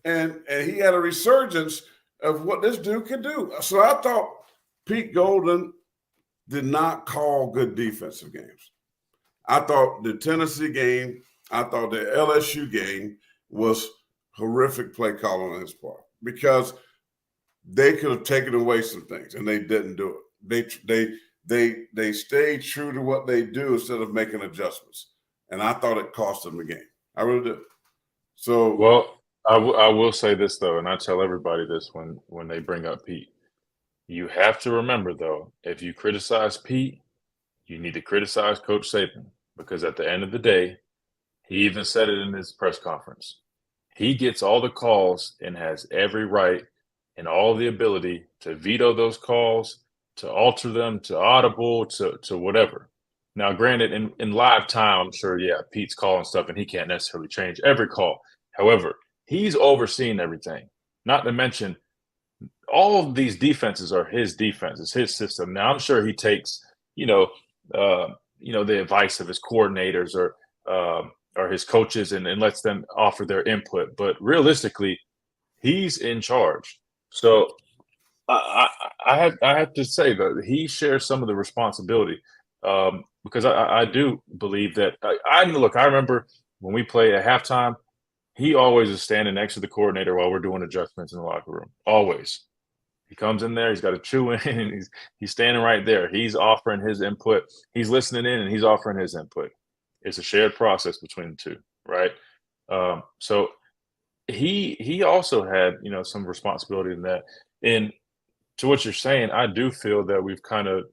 and he had a resurgence of what this dude could do. So I thought Pete Golden did not call good defensive games. I thought the Tennessee game, I thought the LSU game was horrific play calling on his part, because they could have taken away some things and they didn't do it. They stayed true to what they do instead of making adjustments, and I thought it cost them the game. I really did. So, well, I will say this though, and I tell everybody this when they bring up Pete. You have to remember though, if you criticize Pete, you need to criticize Coach Saban, because at the end of the day, he even said it in his press conference. He gets all the calls and has every right and all the ability to veto those calls, to alter them, to audible, to whatever. Now, granted, in live time, I'm sure, Pete's calling stuff and he can't necessarily change every call. However, he's overseeing everything. Not to mention, all of these defenses are his defenses, his system. Now, I'm sure he takes, the advice of his coordinators or his coaches and lets them offer their input. But realistically, he's in charge. So I have to say that he shares some of the responsibility because I do believe that I mean, look. I remember when we played at halftime, he always is standing next to the coordinator while we're doing adjustments in the locker room. Always. He comes in there, he's got a chew in, and he's standing right there. He's offering his input. He's listening in, and he's offering his input. It's a shared process between the two, right? So he also had some responsibility in that. And to what you're saying, I do feel that we've kind of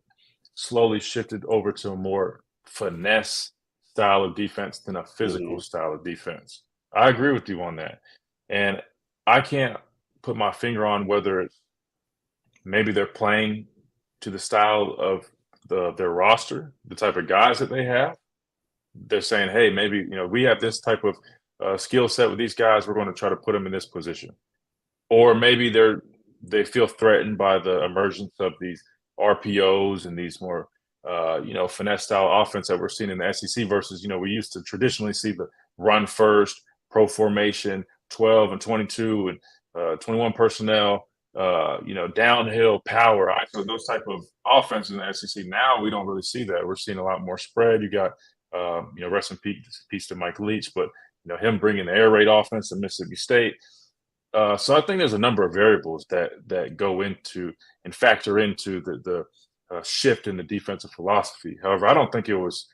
slowly shifted over to a more finesse style of defense than a physical style of defense. I agree with you on that. And I can't put my finger on whether it's maybe they're playing to the style of their roster, the type of guys that they have. They're saying, hey, maybe we have this type of skill set with these guys. We're going to try to put them in this position. Or maybe they feel threatened by the emergence of these RPOs and these more finesse style offense that we're seeing in the SEC versus we used to traditionally see the run first, pro formation, 12 and 22 and 21 personnel, downhill power. So those type of offenses in the SEC now we don't really see that. We're seeing a lot more spread. You got rest in peace to Mike Leach, but him bringing the air raid offense to Mississippi State. So I think there's a number of variables that go into and factor into the shift in the defensive philosophy. However, I don't think it was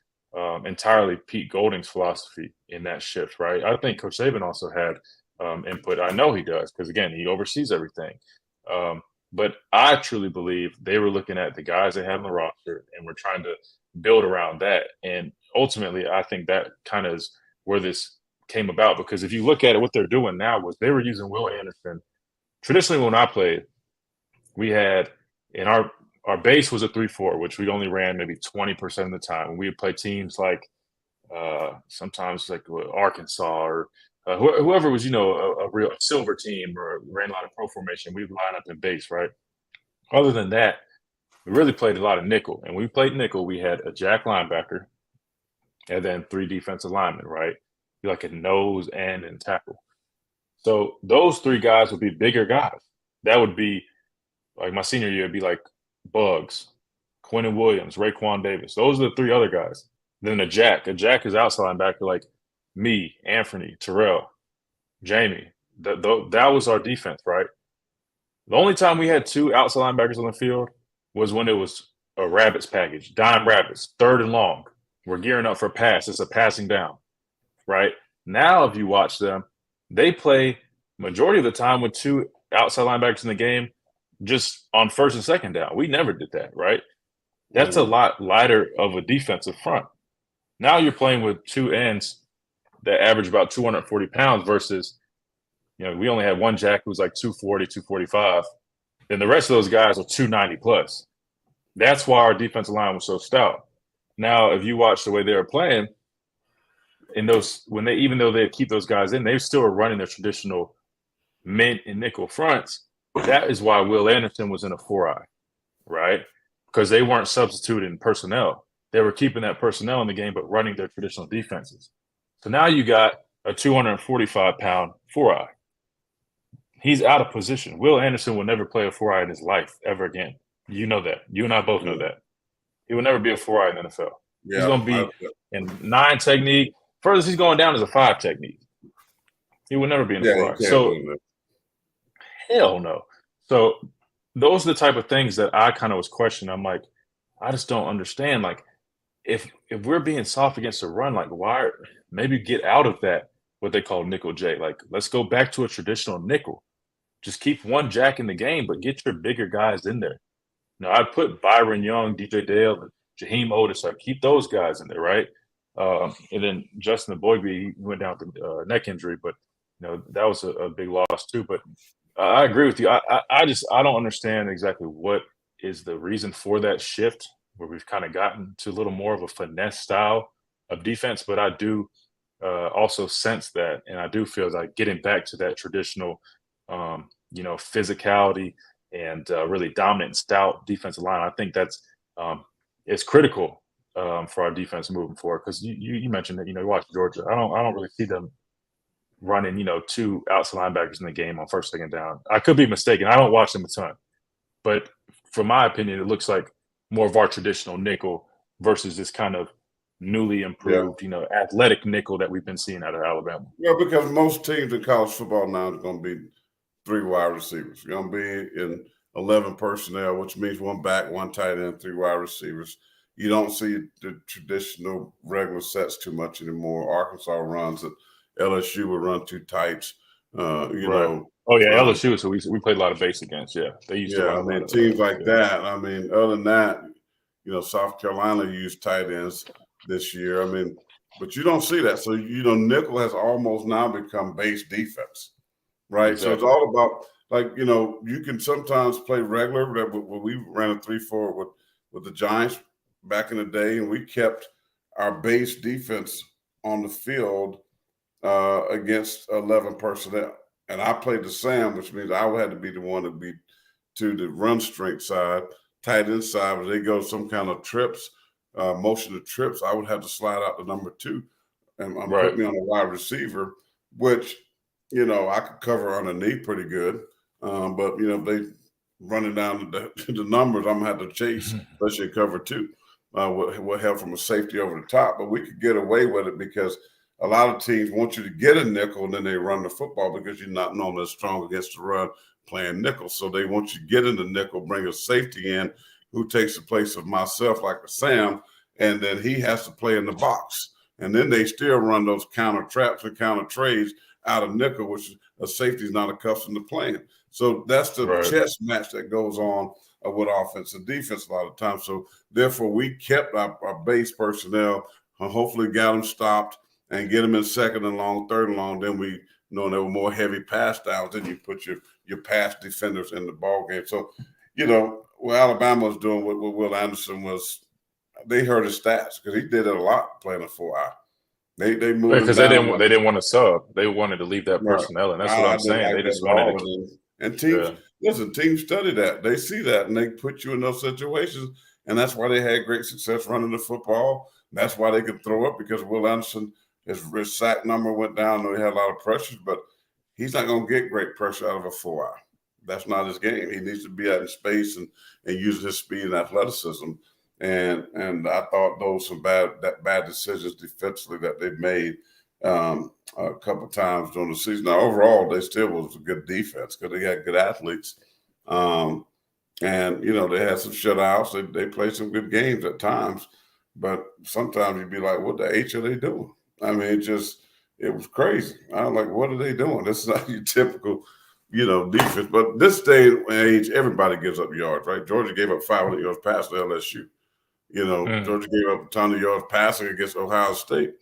entirely Pete Golding's philosophy in that shift, right? I think Coach Saban also had input. I know he does because, again, he oversees everything. But I truly believe they were looking at the guys they have on the roster and we're trying to build around that. And ultimately, I think that kind of is where this came about, because if you look at it, what they're doing now was they were using Will Anderson. Traditionally, when I played, we had in our base was a 3-4, which we only ran maybe 20% of the time. And we would play teams like sometimes like Arkansas or whoever was, a real silver team or ran a lot of pro formation. We would line up in base, right? Other than that, we really played a lot of nickel. And when we played nickel, we had a jack linebacker and then 3 defensive linemen, right? Like a nose, end, and tackle. So those 3 guys would be bigger guys. That would be like my senior year, it'd be like Bugs, Quentin Williams, Raekwon Davis. Those are the 3 other guys. Then a jack. A jack is outside linebacker like me, Anthony, Terrell, Jamie. That was our defense, right? The only time we had 2 outside linebackers on the field was when it was a rabbits package, dime rabbits, 3rd and long. We're gearing up for a pass. It's a passing down. Right now, if you watch them, they play majority of the time with 2 outside linebackers in the game, just on 1st and 2nd down. We never did that, right? That's a lot lighter of a defensive front. Now you're playing with 2 ends that average about 240 pounds versus, we only had one jack who was like 240, 245. Then the rest of those guys are 290 plus. That's why our defensive line was so stout. Now, if you watch the way they were playing, even though they keep those guys in, they still are running their traditional mint and nickel fronts. That is why Will Anderson was in a 4-eye, right? Because they weren't substituting personnel. They were keeping that personnel in the game, but running their traditional defenses. So now you got a 245-pound 4-eye. He's out of position. Will Anderson will never play a 4-eye in his life ever again. You know that. You and I both know that. He will never be a 4-eye in the NFL. Yeah, he's going to be in 9 technique. Furthest he's going down is a 5 technique. He will never be in a 4-eye. So, hell no. So, those are the type of things that I kind of was questioning. I'm like, I just don't understand. Like, if we're being soft against the run, like, why? Maybe get out of that, what they call nickel J. Like, let's go back to a traditional nickel. Just keep one jack in the game, but get your bigger guys in there. Now, I'd put Byron Young, DJ Dale, Jaheim Otis. Like, keep those guys in there, right? And then Justin Boygby, he went down with a neck injury, but that was a big loss too. But I agree with you. I don't understand exactly what is the reason for that shift, where we've kind of gotten to a little more of a finesse style of defense. But I do also sense that, and I do feel like getting back to that traditional, physicality and really dominant and stout defensive line. I think that's is critical for our defense moving forward, because you mentioned that you watch Georgia. I don't really see them running, two outside linebackers in the game on first, second down. I could be mistaken. I don't watch them a ton, but from my opinion, it looks like more of our traditional nickel versus this kind of newly improved, athletic nickel that we've been seeing out of Alabama. Yeah, because most teams in college football now is going to be 3 wide receivers. You're going to be in 11 personnel, which means 1 back, 1 tight end, 3 wide receivers. You don't see the traditional regular sets too much anymore. Arkansas runs it. LSU would run 2 tights. Right. Oh yeah, LSU. So we played a lot of base against. Yeah, they used to run. I mean, teams like that. I mean, other than that, South Carolina used tight ends this year. I mean, but you don't see that. So nickel has almost now become base defense, right? Exactly. So it's all about you can sometimes play regular. We ran a 3-4 with the Giants back in the day, and we kept our base defense on the field against 11 personnel. And I played the Sam, which means I had to be the one to be to the run strength side, tight end side. Where they go some kind of trips, motion of trips, I would have to slide out to number 2 and put me on a wide receiver, which I could cover underneath pretty good. But if they running down the numbers, I'm gonna have to chase, especially cover 2. What help from a safety over the top, but we could get away with it because a lot of teams want you to get a nickel and then they run the football because you're not normally as strong against the run playing nickel. So they want you to get in the nickel, bring a safety in who takes the place of myself, like a Sam, and then he has to play in the box. And then they still run those counter traps and counter trades out of nickel, which a safety is not accustomed to playing. So that's the chess match that goes on with offense and defense a lot of times. So therefore, we kept our base personnel, hopefully got them stopped, and get them in second and long, third and long. Then we there were more heavy pass downs. Then you put your pass defenders in the ball game. So, what Alabama was doing with Will Anderson was they heard his stats because he did it a lot playing a 4-eye. They moved because they didn't want to sub. They wanted to leave that personnel, and that's what I'm saying. They just wanted to. And teams study that. They see that, and they put you in those situations, and that's why they had great success running the football. That's why they could throw up because Will Anderson. His sack number went down. He had a lot of pressure, but he's not going to get great pressure out of a 4-eye. That's not his game. He needs to be out in space and use his speed and athleticism. And I thought those some bad decisions defensively that they made a couple of times during the season. Now, overall, they still was a good defense because they had good athletes. And, they had some shutouts. They played some good games at times. But sometimes you'd be like, what the H are they doing? I mean, it was crazy. I was like, what are they doing? This is not your typical, defense. But this day and age, everybody gives up yards, right? Georgia gave up 500 yards passing to LSU. Georgia gave up a ton of yards passing against Ohio State.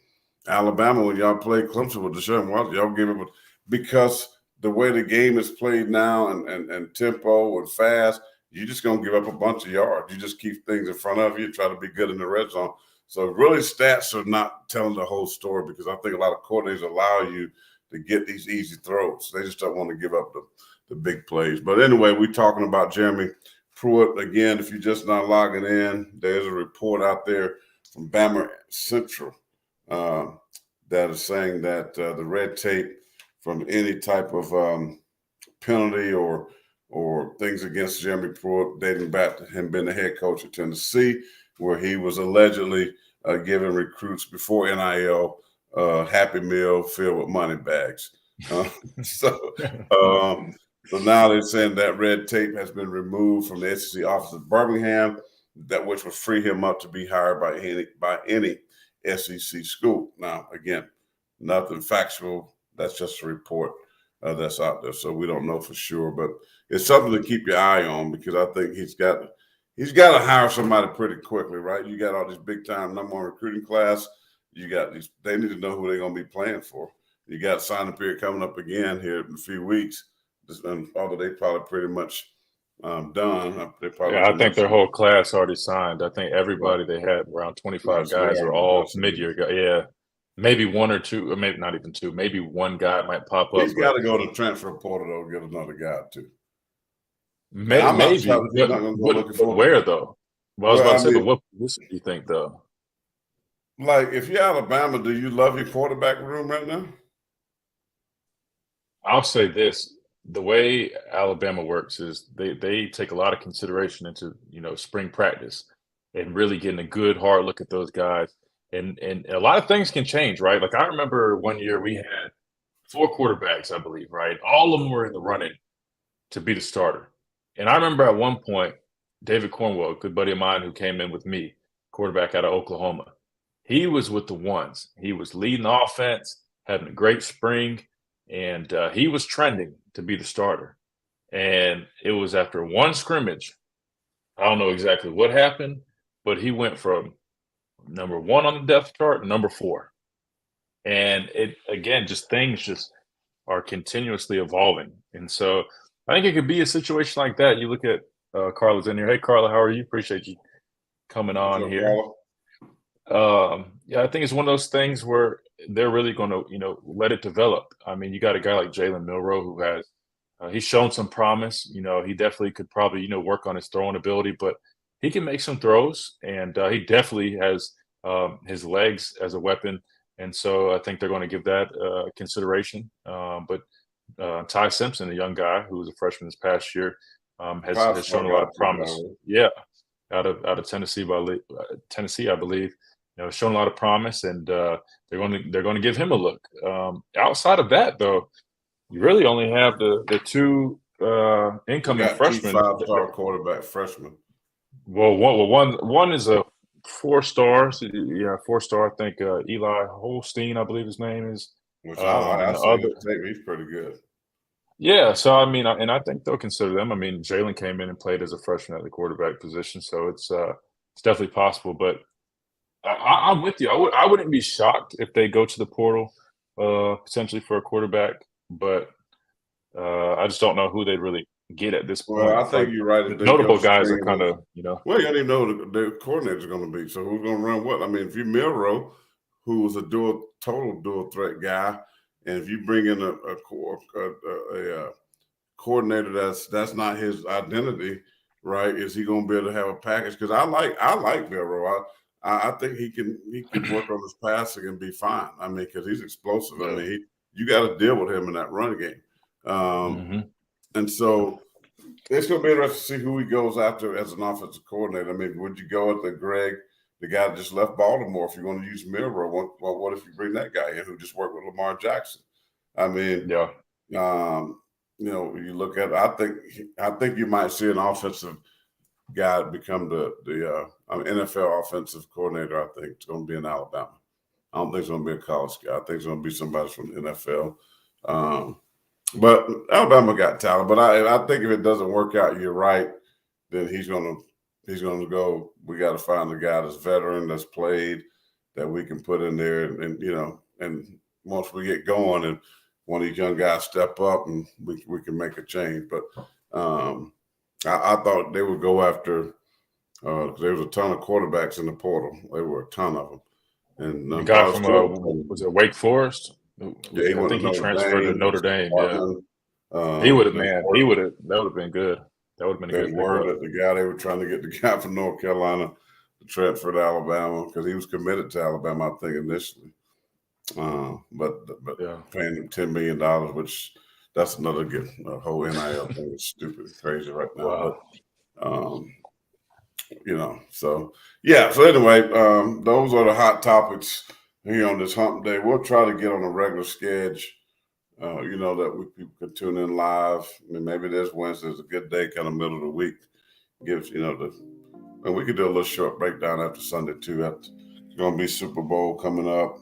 Alabama, when y'all played Clemson with Deshaun Watson, y'all gave up because the way the game is played now and tempo and fast, you're just going to give up a bunch of yards. You just keep things in front of you, try to be good in the red zone. So really stats are not telling the whole story because I think a lot of coordinators allow you to get these easy throws. They just don't want to give up the big plays. But anyway, we're talking about Jeremy Pruitt. Again, if you're just not logging in, there's a report out there from Bama Central that is saying that the red tape from any type of penalty or things against Jeremy Pruitt dating back to him being the head coach at Tennessee, where he was allegedly giving recruits before NIL Happy Meal filled with money bags. So now they're saying that red tape has been removed from the SEC office at Birmingham, that which would free him up to be hired by any SEC school. Now, again, nothing factual. That's just a report that's out there. So we don't know for sure, but it's something to keep your eye on because I think he's got to hire somebody pretty quickly, right? You got all these big time number one recruiting class. You got these, they need to know who they're going to be playing for. You got signing period coming up again here in a few weeks. Although they probably pretty much done. I think their whole class already signed. I think everybody they had around 25 guys are all mid-year guys. Yeah. Maybe one or two, or maybe not even two. Maybe one guy might pop up. He's got to go to transfer portal though, get another guy too. Maybe. Where though? Well, I was about to say, but what position do you think though? Like, if you're Alabama, do you love your quarterback room right now? I'll say this: the way Alabama works is they take a lot of consideration into spring practice and really getting a good hard look at those guys. And a lot of things can change, right? Like I remember one year we had four quarterbacks, I believe, right? All of them were in the running to be the starter. And I remember at one point, David Cornwell, a good buddy of mine who came in with me, quarterback out of Oklahoma, he was with the ones. He was leading the offense, having a great spring, and he was trending to be the starter. And it was after one scrimmage. I don't know exactly what happened, but he went from number one on the depth chart to number four. And it again, just things just are continuously evolving. And so I think it could be a situation like that. You look at Carla's in here. Hey, Carla, how are you? Appreciate you coming What's on up, here. Carla? Yeah, I think it's one of those things where they're really going to, let it develop. I mean, you got a guy like Jalen Milroe who has he's shown some promise. He definitely could probably work on his throwing ability, but he can make some throws, and he definitely has his legs as a weapon. And so I think they're going to give that consideration. But Ty Simpson, a young guy who was a freshman this past year, has shown a lot of promise. Yeah, out of Tennessee, Tennessee, I believe. Shown a lot of promise, and they're going to give him a look. Outside of that, though, you really only have the two incoming freshmen. Two 5-star quarterback freshmen. Well, one is a 4-star. So, yeah, 4-star. I think Eli Holstein, I believe his name is. Which I like. He's pretty good. Yeah, so I mean, and I think they'll consider them. I mean, Jalen came in and played as a freshman at the quarterback position, so it's definitely possible. But I'm with you. I wouldn't be shocked if they go to the portal potentially for a quarterback, but I just don't know who they'd really get at this point. Well, I think you're right. The notable guys are kind of, Well, you don't even know who the coordinator's going to be. So who's going to run what? I mean, if you Milroe, who was a total dual threat guy, and if you bring in a coordinator that's not his identity, right? Is he going to be able to have a package? Because I like Milroe. I think he can work on his passing and be fine. I mean, because he's explosive. Yeah. I mean, you got to deal with him in that run game. And so it's going to be interesting to see who he goes after as an offensive coordinator. I mean, would you go at the guy that just left Baltimore, if you're going to use Milroe? Well, what if you bring that guy in who just worked with Lamar Jackson? I mean, yeah. You look at it, I think you might see an offensive guy become the NFL offensive coordinator. I think it's going to be in Alabama. I don't think it's going to be a college guy. I think it's going to be somebody from the NFL. But Alabama got talent. But I think if it doesn't work out, you're right. Then he's going to go. We got to find a guy that's veteran, that's played, that we can put in there, and once we get going, and one of these young guys step up, and we can make a change. But I thought they would go after. There was a ton of quarterbacks in the portal. There were a ton of them. And the guy from was it Wake Forest? Yeah, I think he transferred to Notre Dame. Yeah, he would have. That would have been good. That would have been a good word that the guy they were trying to get the guy from North Carolina to transfer to Alabama because he was committed to Alabama, I think, initially. But yeah, paying him $10 million, which that's another good whole NIL thing is stupid and crazy right now. Wow. But so yeah. So anyway, those are the hot topics here on this hump day. We'll try to get on a regular schedule. That people can tune in live. I mean, maybe this Wednesday is a good day, kind of middle of the week. Gives and we could do a little short breakdown after Sunday too. It's going to be Super Bowl coming up.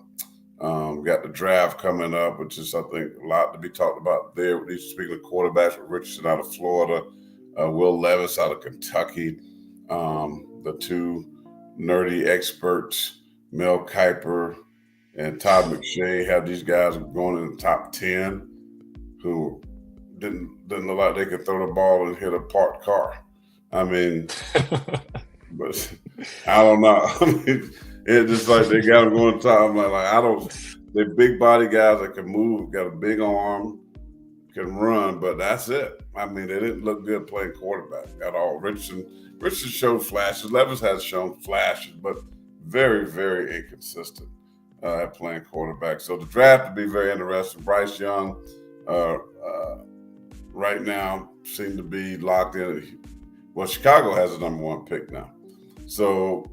We got the draft coming up, which is, I think, a lot to be talked about there. Speaking of quarterbacks, with Richardson out of Florida, Will Levis out of Kentucky, the two nerdy experts, Mel Kiper and Todd McShay, have these guys going in the top 10 who didn't look like they could throw the ball and hit a parked car. I mean, but I don't know. I mean, it's just like they got them going top. I'm like, they're big body guys that can move, got a big arm, can run, but that's it. I mean, they didn't look good playing quarterback at all. Richardson showed flashes. Levis has shown flashes, but very, very inconsistent at playing quarterback. So the draft will be very interesting. Bryce Young uh, right now seem to be locked in. Well, Chicago has the number 1 pick now. So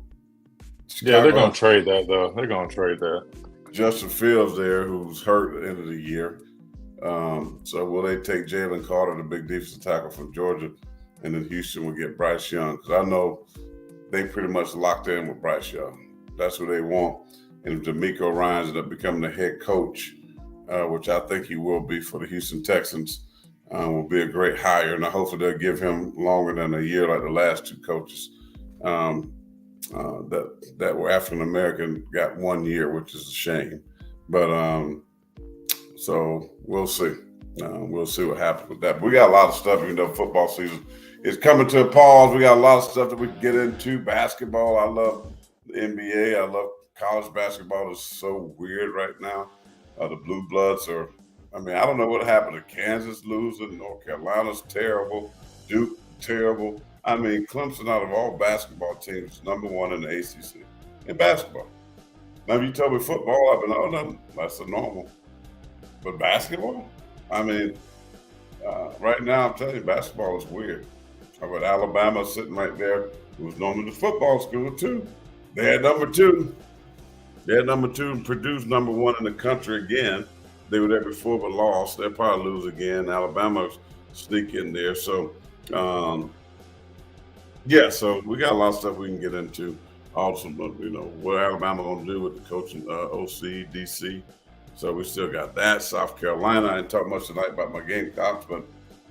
Yeah, they're going to trade that, though. They're going to trade that. Justin Fields there, who's hurt at the end of the year. So will they take Jalen Carter, the big defensive tackle from Georgia, and then Houston will get Bryce Young? Because I know they pretty much locked in with Bryce Young. That's what they want. And if D'Amico Ryans ends up becoming the head coach, which I think he will be for the Houston Texans, will be a great hire. And hopefully they'll give him longer than a year like the last 2 coaches that were African-American got 1 year, which is a shame. But so we'll see. We'll see what happens with that. But we got a lot of stuff, even though football season is coming to a pause. We got a lot of stuff that we can get into. Basketball, I love the NBA. I love college basketball. Is so weird right now. The Blue Bloods are, I don't know what happened to Kansas losing. North Carolina's terrible. Duke, terrible. Clemson, out of all basketball teams, is number 1 in the ACC in basketball. Now, if you told me football, I've been, oh, no, that's the normal. But basketball? Right now, I'm telling you, basketball is weird. How about Alabama sitting right there, who was normally the football school, too? They had number 2. They had number 2 and Purdue's number 1 in the country again. They were there before but lost. They'll probably lose again. Alabama's sneak in there. So, so we got a lot of stuff we can get into. Also, what Alabama going to do with the coaching OC, DC. So we still got that. South Carolina, I didn't talk much tonight about my Gamecocks, but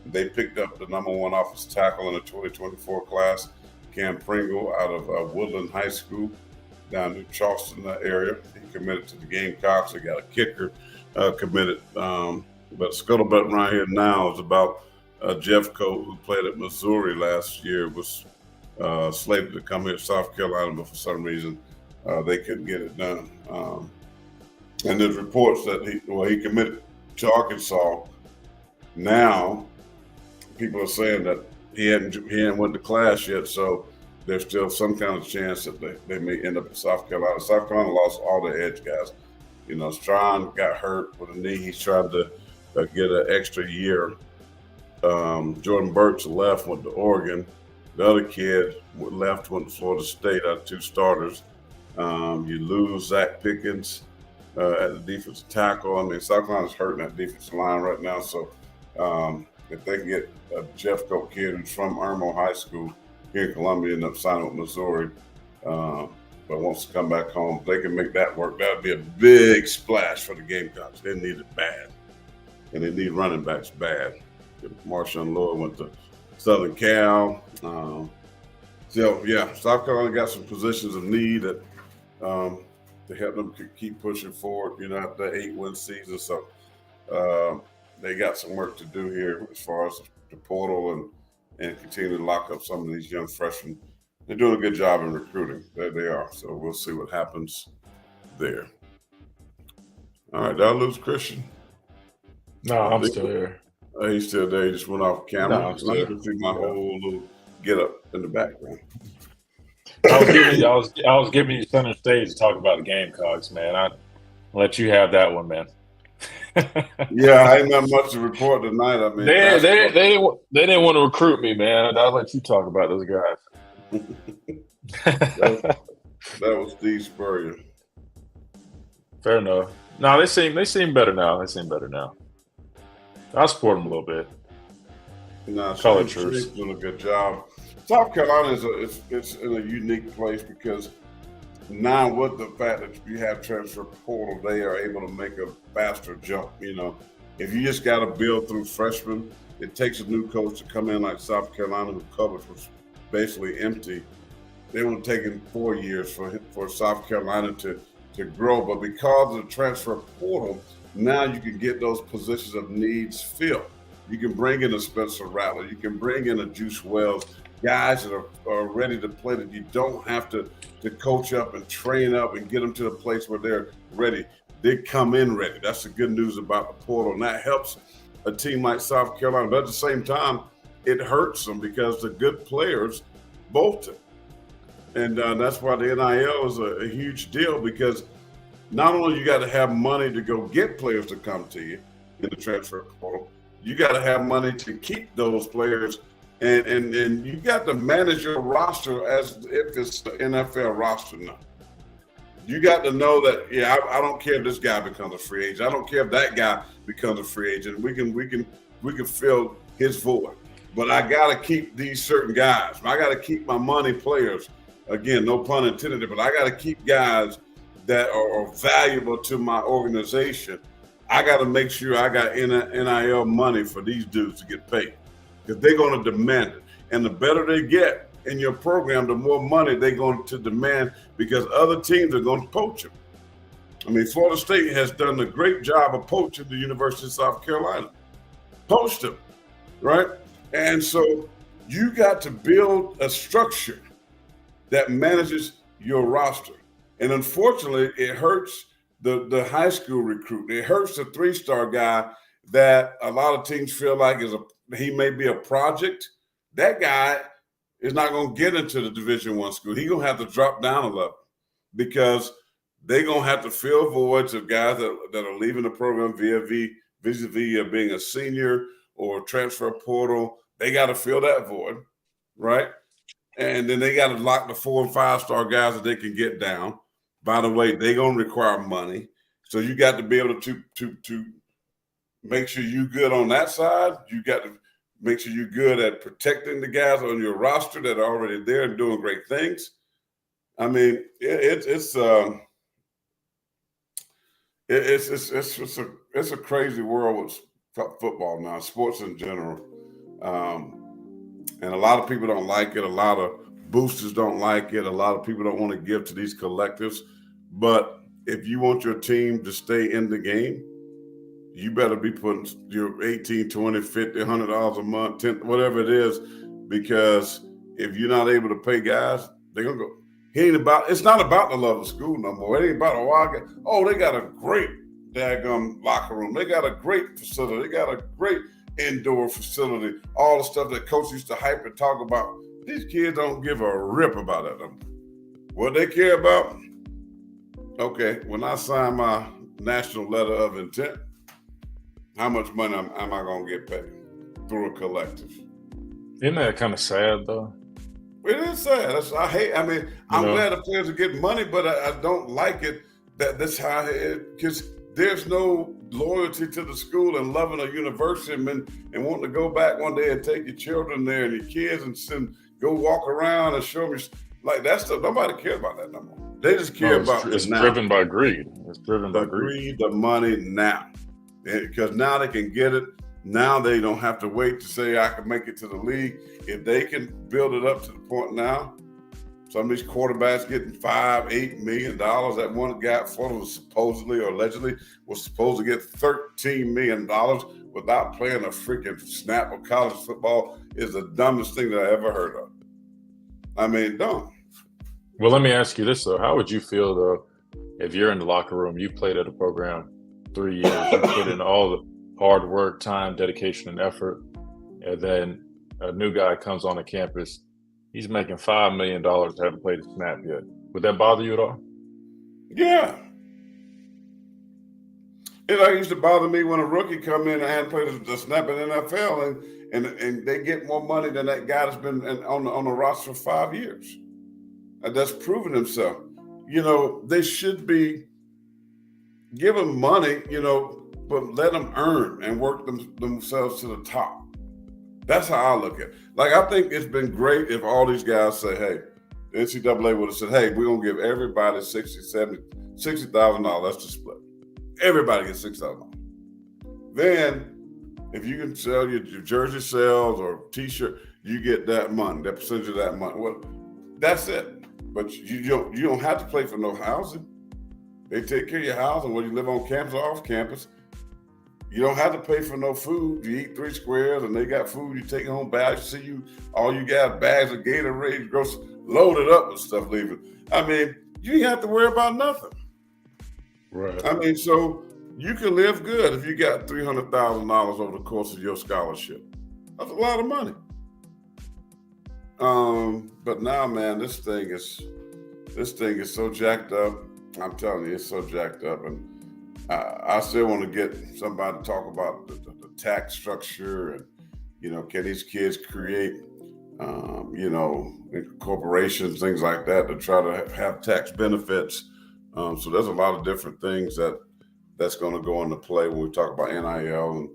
they picked up the number 1 offensive tackle in the 2024 class, Cam Pringle, out of Woodland High School down in Charleston area. He committed to the Gamecocks. They got a kicker committed. But scuttlebutt right here now is about Jeff Coat, who played at Missouri last year, was slated to come here to South Carolina, but for some reason they couldn't get it done. And there's reports that he committed to Arkansas. Now people are saying that he hadn't went to class yet, so there's still some kind of chance that they may end up in South Carolina. South Carolina lost all their edge guys. Strawn got hurt with a knee. He's trying to get an extra year. Jordan Burks left, went to Oregon. The other kid left, went to Florida State out of 2 starters. You lose Zach Pickens at the defensive tackle. South Carolina's hurting that defensive line right now. So if they can get a Jeff Coat kid who's from Irmo High School here in Columbia, end up signing with Missouri, but wants to come back home, if they can make that work, that would be a big splash for the Gamecocks. They need it bad. And they need running backs bad. Marshawn Lloyd went to Southern Cal. South Carolina got some positions of need that to help them keep pushing forward, after that 8-win season. So they got some work to do here as far as the portal and continue to lock up some of these young freshmen. They're doing a good job in recruiting. There they are. So we'll see what happens there. All right, did I lose Christian? No, I'm still here. He's still there. He just went off camera. No, I can see my whole little get up in the background. I was giving you center stage to talk about the Gamecocks, man. I'll let you have that one, man. Yeah, I ain't got much to report tonight. They didn't want to recruit me, man. I'll let you talk about those guys. that was Steve Spurrier. Fair enough. No, they seem better now. I'll support them a little bit. No, Colors doing a good job. South Carolina is in a unique place because now with the fact that you have transfer portal, they are able to make a faster jump. If you just got to build through freshmen, it takes a new coach to come in like South Carolina, who coverage was basically empty. It would have taken 4 years for South Carolina to grow, but because of the transfer portal, now you can get those positions of needs filled. You can bring in a Spencer Rattler. You can bring in a Juice Wells, guys that are ready to play, that you don't have to coach up and train up and get them to the place where they're ready. They come in ready. That's the good news about the portal, and that helps a team like South Carolina. But at the same time, it hurts them because the good players bolted. And that's why the NIL is a huge deal, because not only you got to have money to go get players to come to you, in the transfer portal. You got to have money to keep those players, and you got to manage your roster as if it's the NFL roster now. You got to know that, yeah, I don't care if this guy becomes a free agent. I don't care if that guy becomes a free agent. We can fill his void. But I got to keep these certain guys. I got to keep my money players. Again, no pun intended, but I got to keep guys that are valuable to my organization. I got to make sure I got NIL money for these dudes to get paid because they're going to demand it. And the better they get in your program, the more money they're going to demand because other teams are going to poach them. I mean, Florida State has done a great job of poaching the University of South Carolina. Poached them, right? And so you got to build a structure that manages your roster. And unfortunately, it hurts the high school recruit. It hurts the 3-star guy that a lot of teams feel like he may be a project. That guy is not going to get into the Division I school. He's going to have to drop down a level because they're going to have to fill voids of guys that are leaving the program vis-a-vis being a senior or transfer portal. They got to fill that void, right? And then they got to lock the 4- and 5-star guys that they can get down. By the way, they're going to require money. So you got to be able to make sure you're good on that side. You got to make sure you're good at protecting the guys on your roster that are already there and doing great things. I mean, it's a crazy world with football now, sports in general. And a lot of people don't like it. A lot of boosters don't like it. A lot of people don't want to give to these collectives. But if you want your team to stay in the game, you better be putting your $18, $20, $50, $100 a month, $10, whatever it is, because if you're not able to pay guys, they're gonna go. It's not about the love of school no more. It ain't about they got a great daggum locker room. They got a great facility. They got a great indoor facility. All the stuff that coach used to hype and talk about. These kids don't give a rip about it. What they care about? Okay, when I sign my national letter of intent, how much money am I going to get paid through a collective? Isn't that kind of sad, though? It is sad. I'm glad the players are getting money, but I don't like it that's how because there's no loyalty to the school and loving a university and wanting to go back one day and take your children there and your kids and go walk around and show them like that stuff. Nobody cares about that no more. They just care about it's driven by greed. It's driven by greed, the money now. Because now they can get it. Now they don't have to wait to say I can make it to the league. If they can build it up to the point now, some of these quarterbacks getting $5-8 million. That one guy was supposedly or allegedly was supposed to get $13 million without playing a freaking snap of college football is the dumbest thing that I ever heard of. I mean, dumb. Well, let me ask you this, though. How would you feel, though, if you're in the locker room, you played at a program 3 years, you put in all the hard work, time, dedication, and effort, and then a new guy comes on the campus, he's making $5 million, haven't played a snap yet. Would that bother you at all? Yeah. It used to bother me when a rookie come in and hadn't played a snap in the NFL and they get more money than that guy that's been on the roster for 5 years. That's proven himself. They should be give them money, but let them earn and work themselves to the top. That's how I look at it. Like, I think it's been great if all these guys say, hey, the NCAA would have said, hey, we're going to give everybody $60,000. That's the split. Everybody gets $6,000. Then, if you can sell your jersey sales or T-shirt, you get that money, that percentage of that money. Well, that's it. But you don't have to pay for no housing. They take care of your housing, whether you live on campus or off campus. You don't have to pay for no food. You eat 3 squares and they got food. You take it home bags. All you got bags of Gatorade, loaded up with stuff leaving. I mean, you ain't have to worry about nothing. Right. I mean, so you can live good if you got $300,000 over the course of your scholarship. That's a lot of money. But now, man, this thing is so jacked up. I'm telling you, it's so jacked up, and I still want to get somebody to talk about the tax structure and, can these kids create, corporations, things like that, to try to have tax benefits. So there's a lot of different things that's going to go into play when we talk about NIL,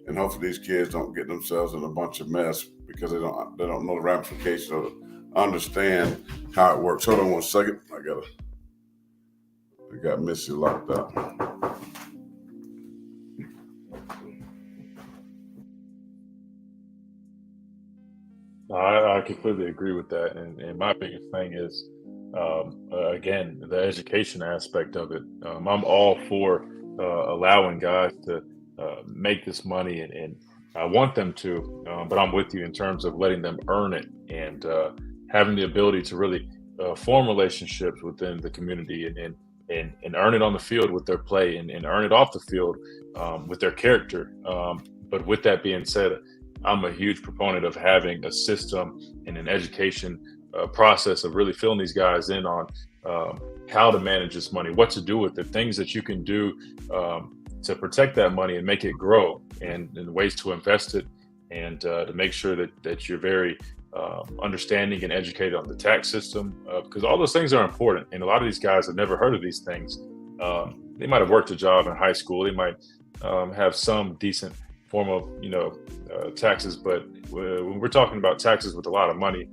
and hopefully these kids don't get themselves in a bunch of mess because they don't know the ramifications or understand how it works. Hold on 1 second. I got Missy locked up. I completely agree with that. And my biggest thing is, again, the education aspect of it. I'm all for allowing guys to make this money, and I want them to, but I'm with you in terms of letting them earn it and having the ability to really form relationships within the community and earn it on the field with their play and earn it off the field with their character. But with that being said, I'm a huge proponent of having a system and an education process of really filling these guys in on how to manage this money, what to do with it, things that you can do to protect that money and make it grow, and ways to invest it, and to make sure that you're very understanding and educated on the tax system, because all those things are important. And a lot of these guys have never heard of these things. They might have worked a job in high school. They might have some decent form of taxes, but when we're talking about taxes with a lot of money,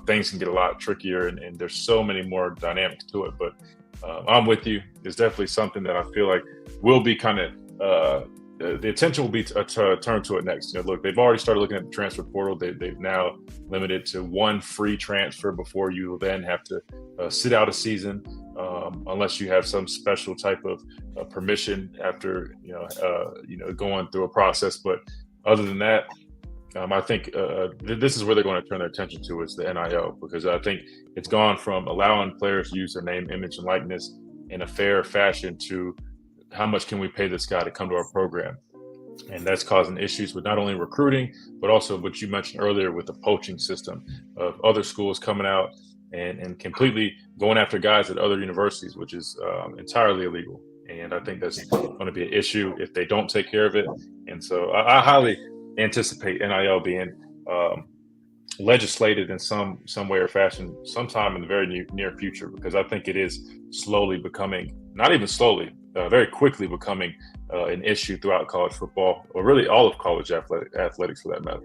things can get a lot trickier, and there's so many more dynamics to it. But I'm with you. It's definitely something that I feel like will be kind of the attention will be turned to it next. Look, they've already started looking at the transfer portal. They've now limited to one free transfer before you will then have to sit out a season, unless you have some special type of permission after going through a process. But other than that, I think this is where they're going to turn their attention to, is the NIL, because I think it's gone from allowing players to use their name, image, and likeness in a fair fashion to how much can we pay this guy to come to our program. And that's causing issues with not only recruiting, but also what you mentioned earlier with the poaching system of other schools coming out and completely going after guys at other universities, which is entirely illegal. And I think that's going to be an issue if they don't take care of it. And so I highly anticipate NIL being legislated in some way or fashion sometime in the very near future, because I think it is slowly becoming, not even slowly, very quickly becoming an issue throughout college football, or really all of college athletics for that matter.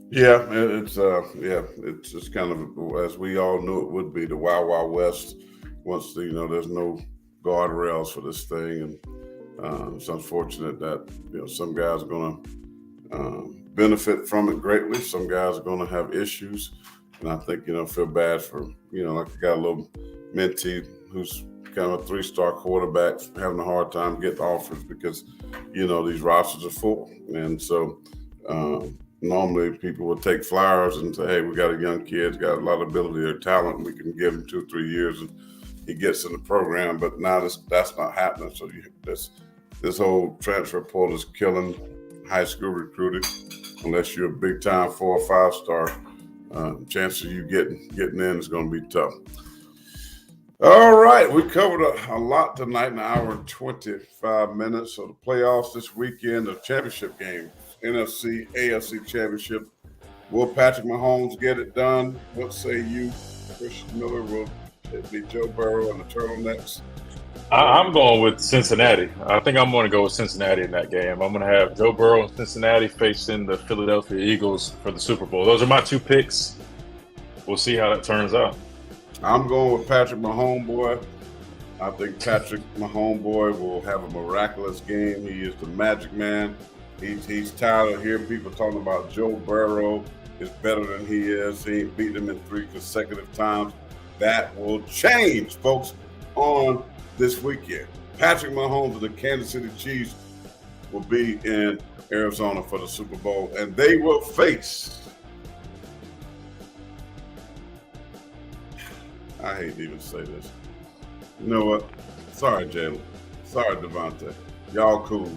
Yeah, it's just kind of, as we all knew it would be, the Wild Wild West. Once there's no guardrails for this thing, and it's unfortunate that some guys are going to benefit from it greatly. Some guys are going to have issues, and I think feel bad for like I got a little mentee who's kind of a 3-star quarterback having a hard time getting offers because these rosters are full, and so normally people will take flyers and say, hey, we got a young kid, got a lot of ability or talent, we can give him 2 or 3 years and he gets in the program. But now that's not happening. So this whole transfer portal is killing high school recruiting. Unless you're a big time 4 or 5-star, chance of you getting in is going to be tough. All right, we covered a lot tonight, an hour and 25 minutes. So the playoffs this weekend, the championship game, NFC, AFC championship. Will Patrick Mahomes get it done? What say you? Christian Miller, will it be Joe Burrow and the Turtlenecks? I'm going with Cincinnati. I think I'm going to go with Cincinnati in that game. I'm going to have Joe Burrow and Cincinnati facing the Philadelphia Eagles for the Super Bowl. Those are my 2 picks. We'll see how that turns out. I'm going with Patrick Mahomes, boy. I think Patrick Mahomes, boy, will have a miraculous game. He is the magic man. He's tired of hearing people talking about Joe Burrow is better than he is. He ain't beat him in 3 consecutive times. That will change, folks, on this weekend. Patrick Mahomes and the Kansas City Chiefs will be in Arizona for the Super Bowl, and they will face, I hate to even say this. You know what? Sorry, Jalen. Sorry, Devontae. Y'all cool.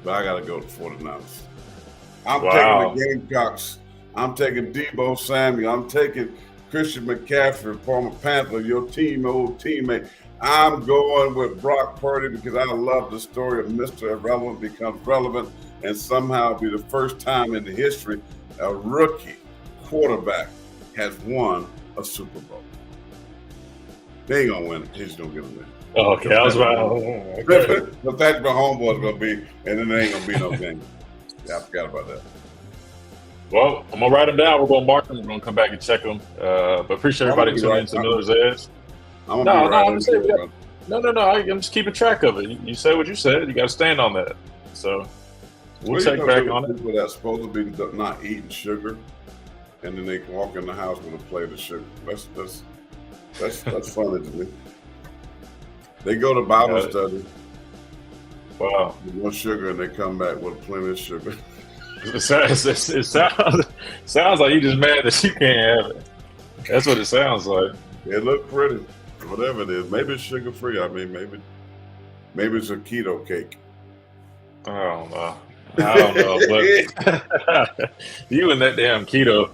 But I got to go to 49ers. I'm taking the Gamecocks. I'm taking Deebo Samuel. I'm taking Christian McCaffrey, former Panther, your old teammate. I'm going with Brock Purdy because I love the story of Mr. Irrelevant becomes relevant, and somehow it'll be the first time in the history a rookie quarterback has won a Super Bowl. They ain't gonna win it. He's gonna get a win. Oh, okay, I was about. But that's my homeboy's gonna be, and then there ain't gonna be no game. Yeah, I forgot about that. Well, I'm gonna write them down. We're gonna mark them. We're gonna come back and check them. But appreciate everybody tuning in to Miller's Edge. I'm gonna be right I'm saying, no. I'm just keeping track of it. You say what you said. You got to stand on that. So we'll check back on it. People that's supposed to be not eating sugar, and then they can walk in the house with a plate of sugar. That's funny to me. They go to Bible study. Wow. With no sugar, and they come back with plenty of sugar. It sounds like you just mad that you can't have it. That's what it sounds like. It look pretty. Whatever it is. Maybe it's sugar free. I mean, maybe it's a keto cake. I don't know. But you and that damn keto.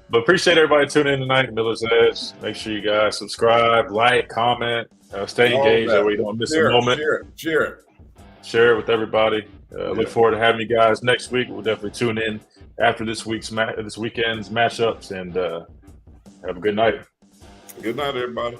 But appreciate everybody tuning in tonight to Miller's Edge. Make sure you guys subscribe, like, comment, stay engaged so we don't miss a moment. Share it with everybody. Look forward to having you guys next week. We'll definitely tune in after this weekend's matchups, and have a good night. Good night, everybody.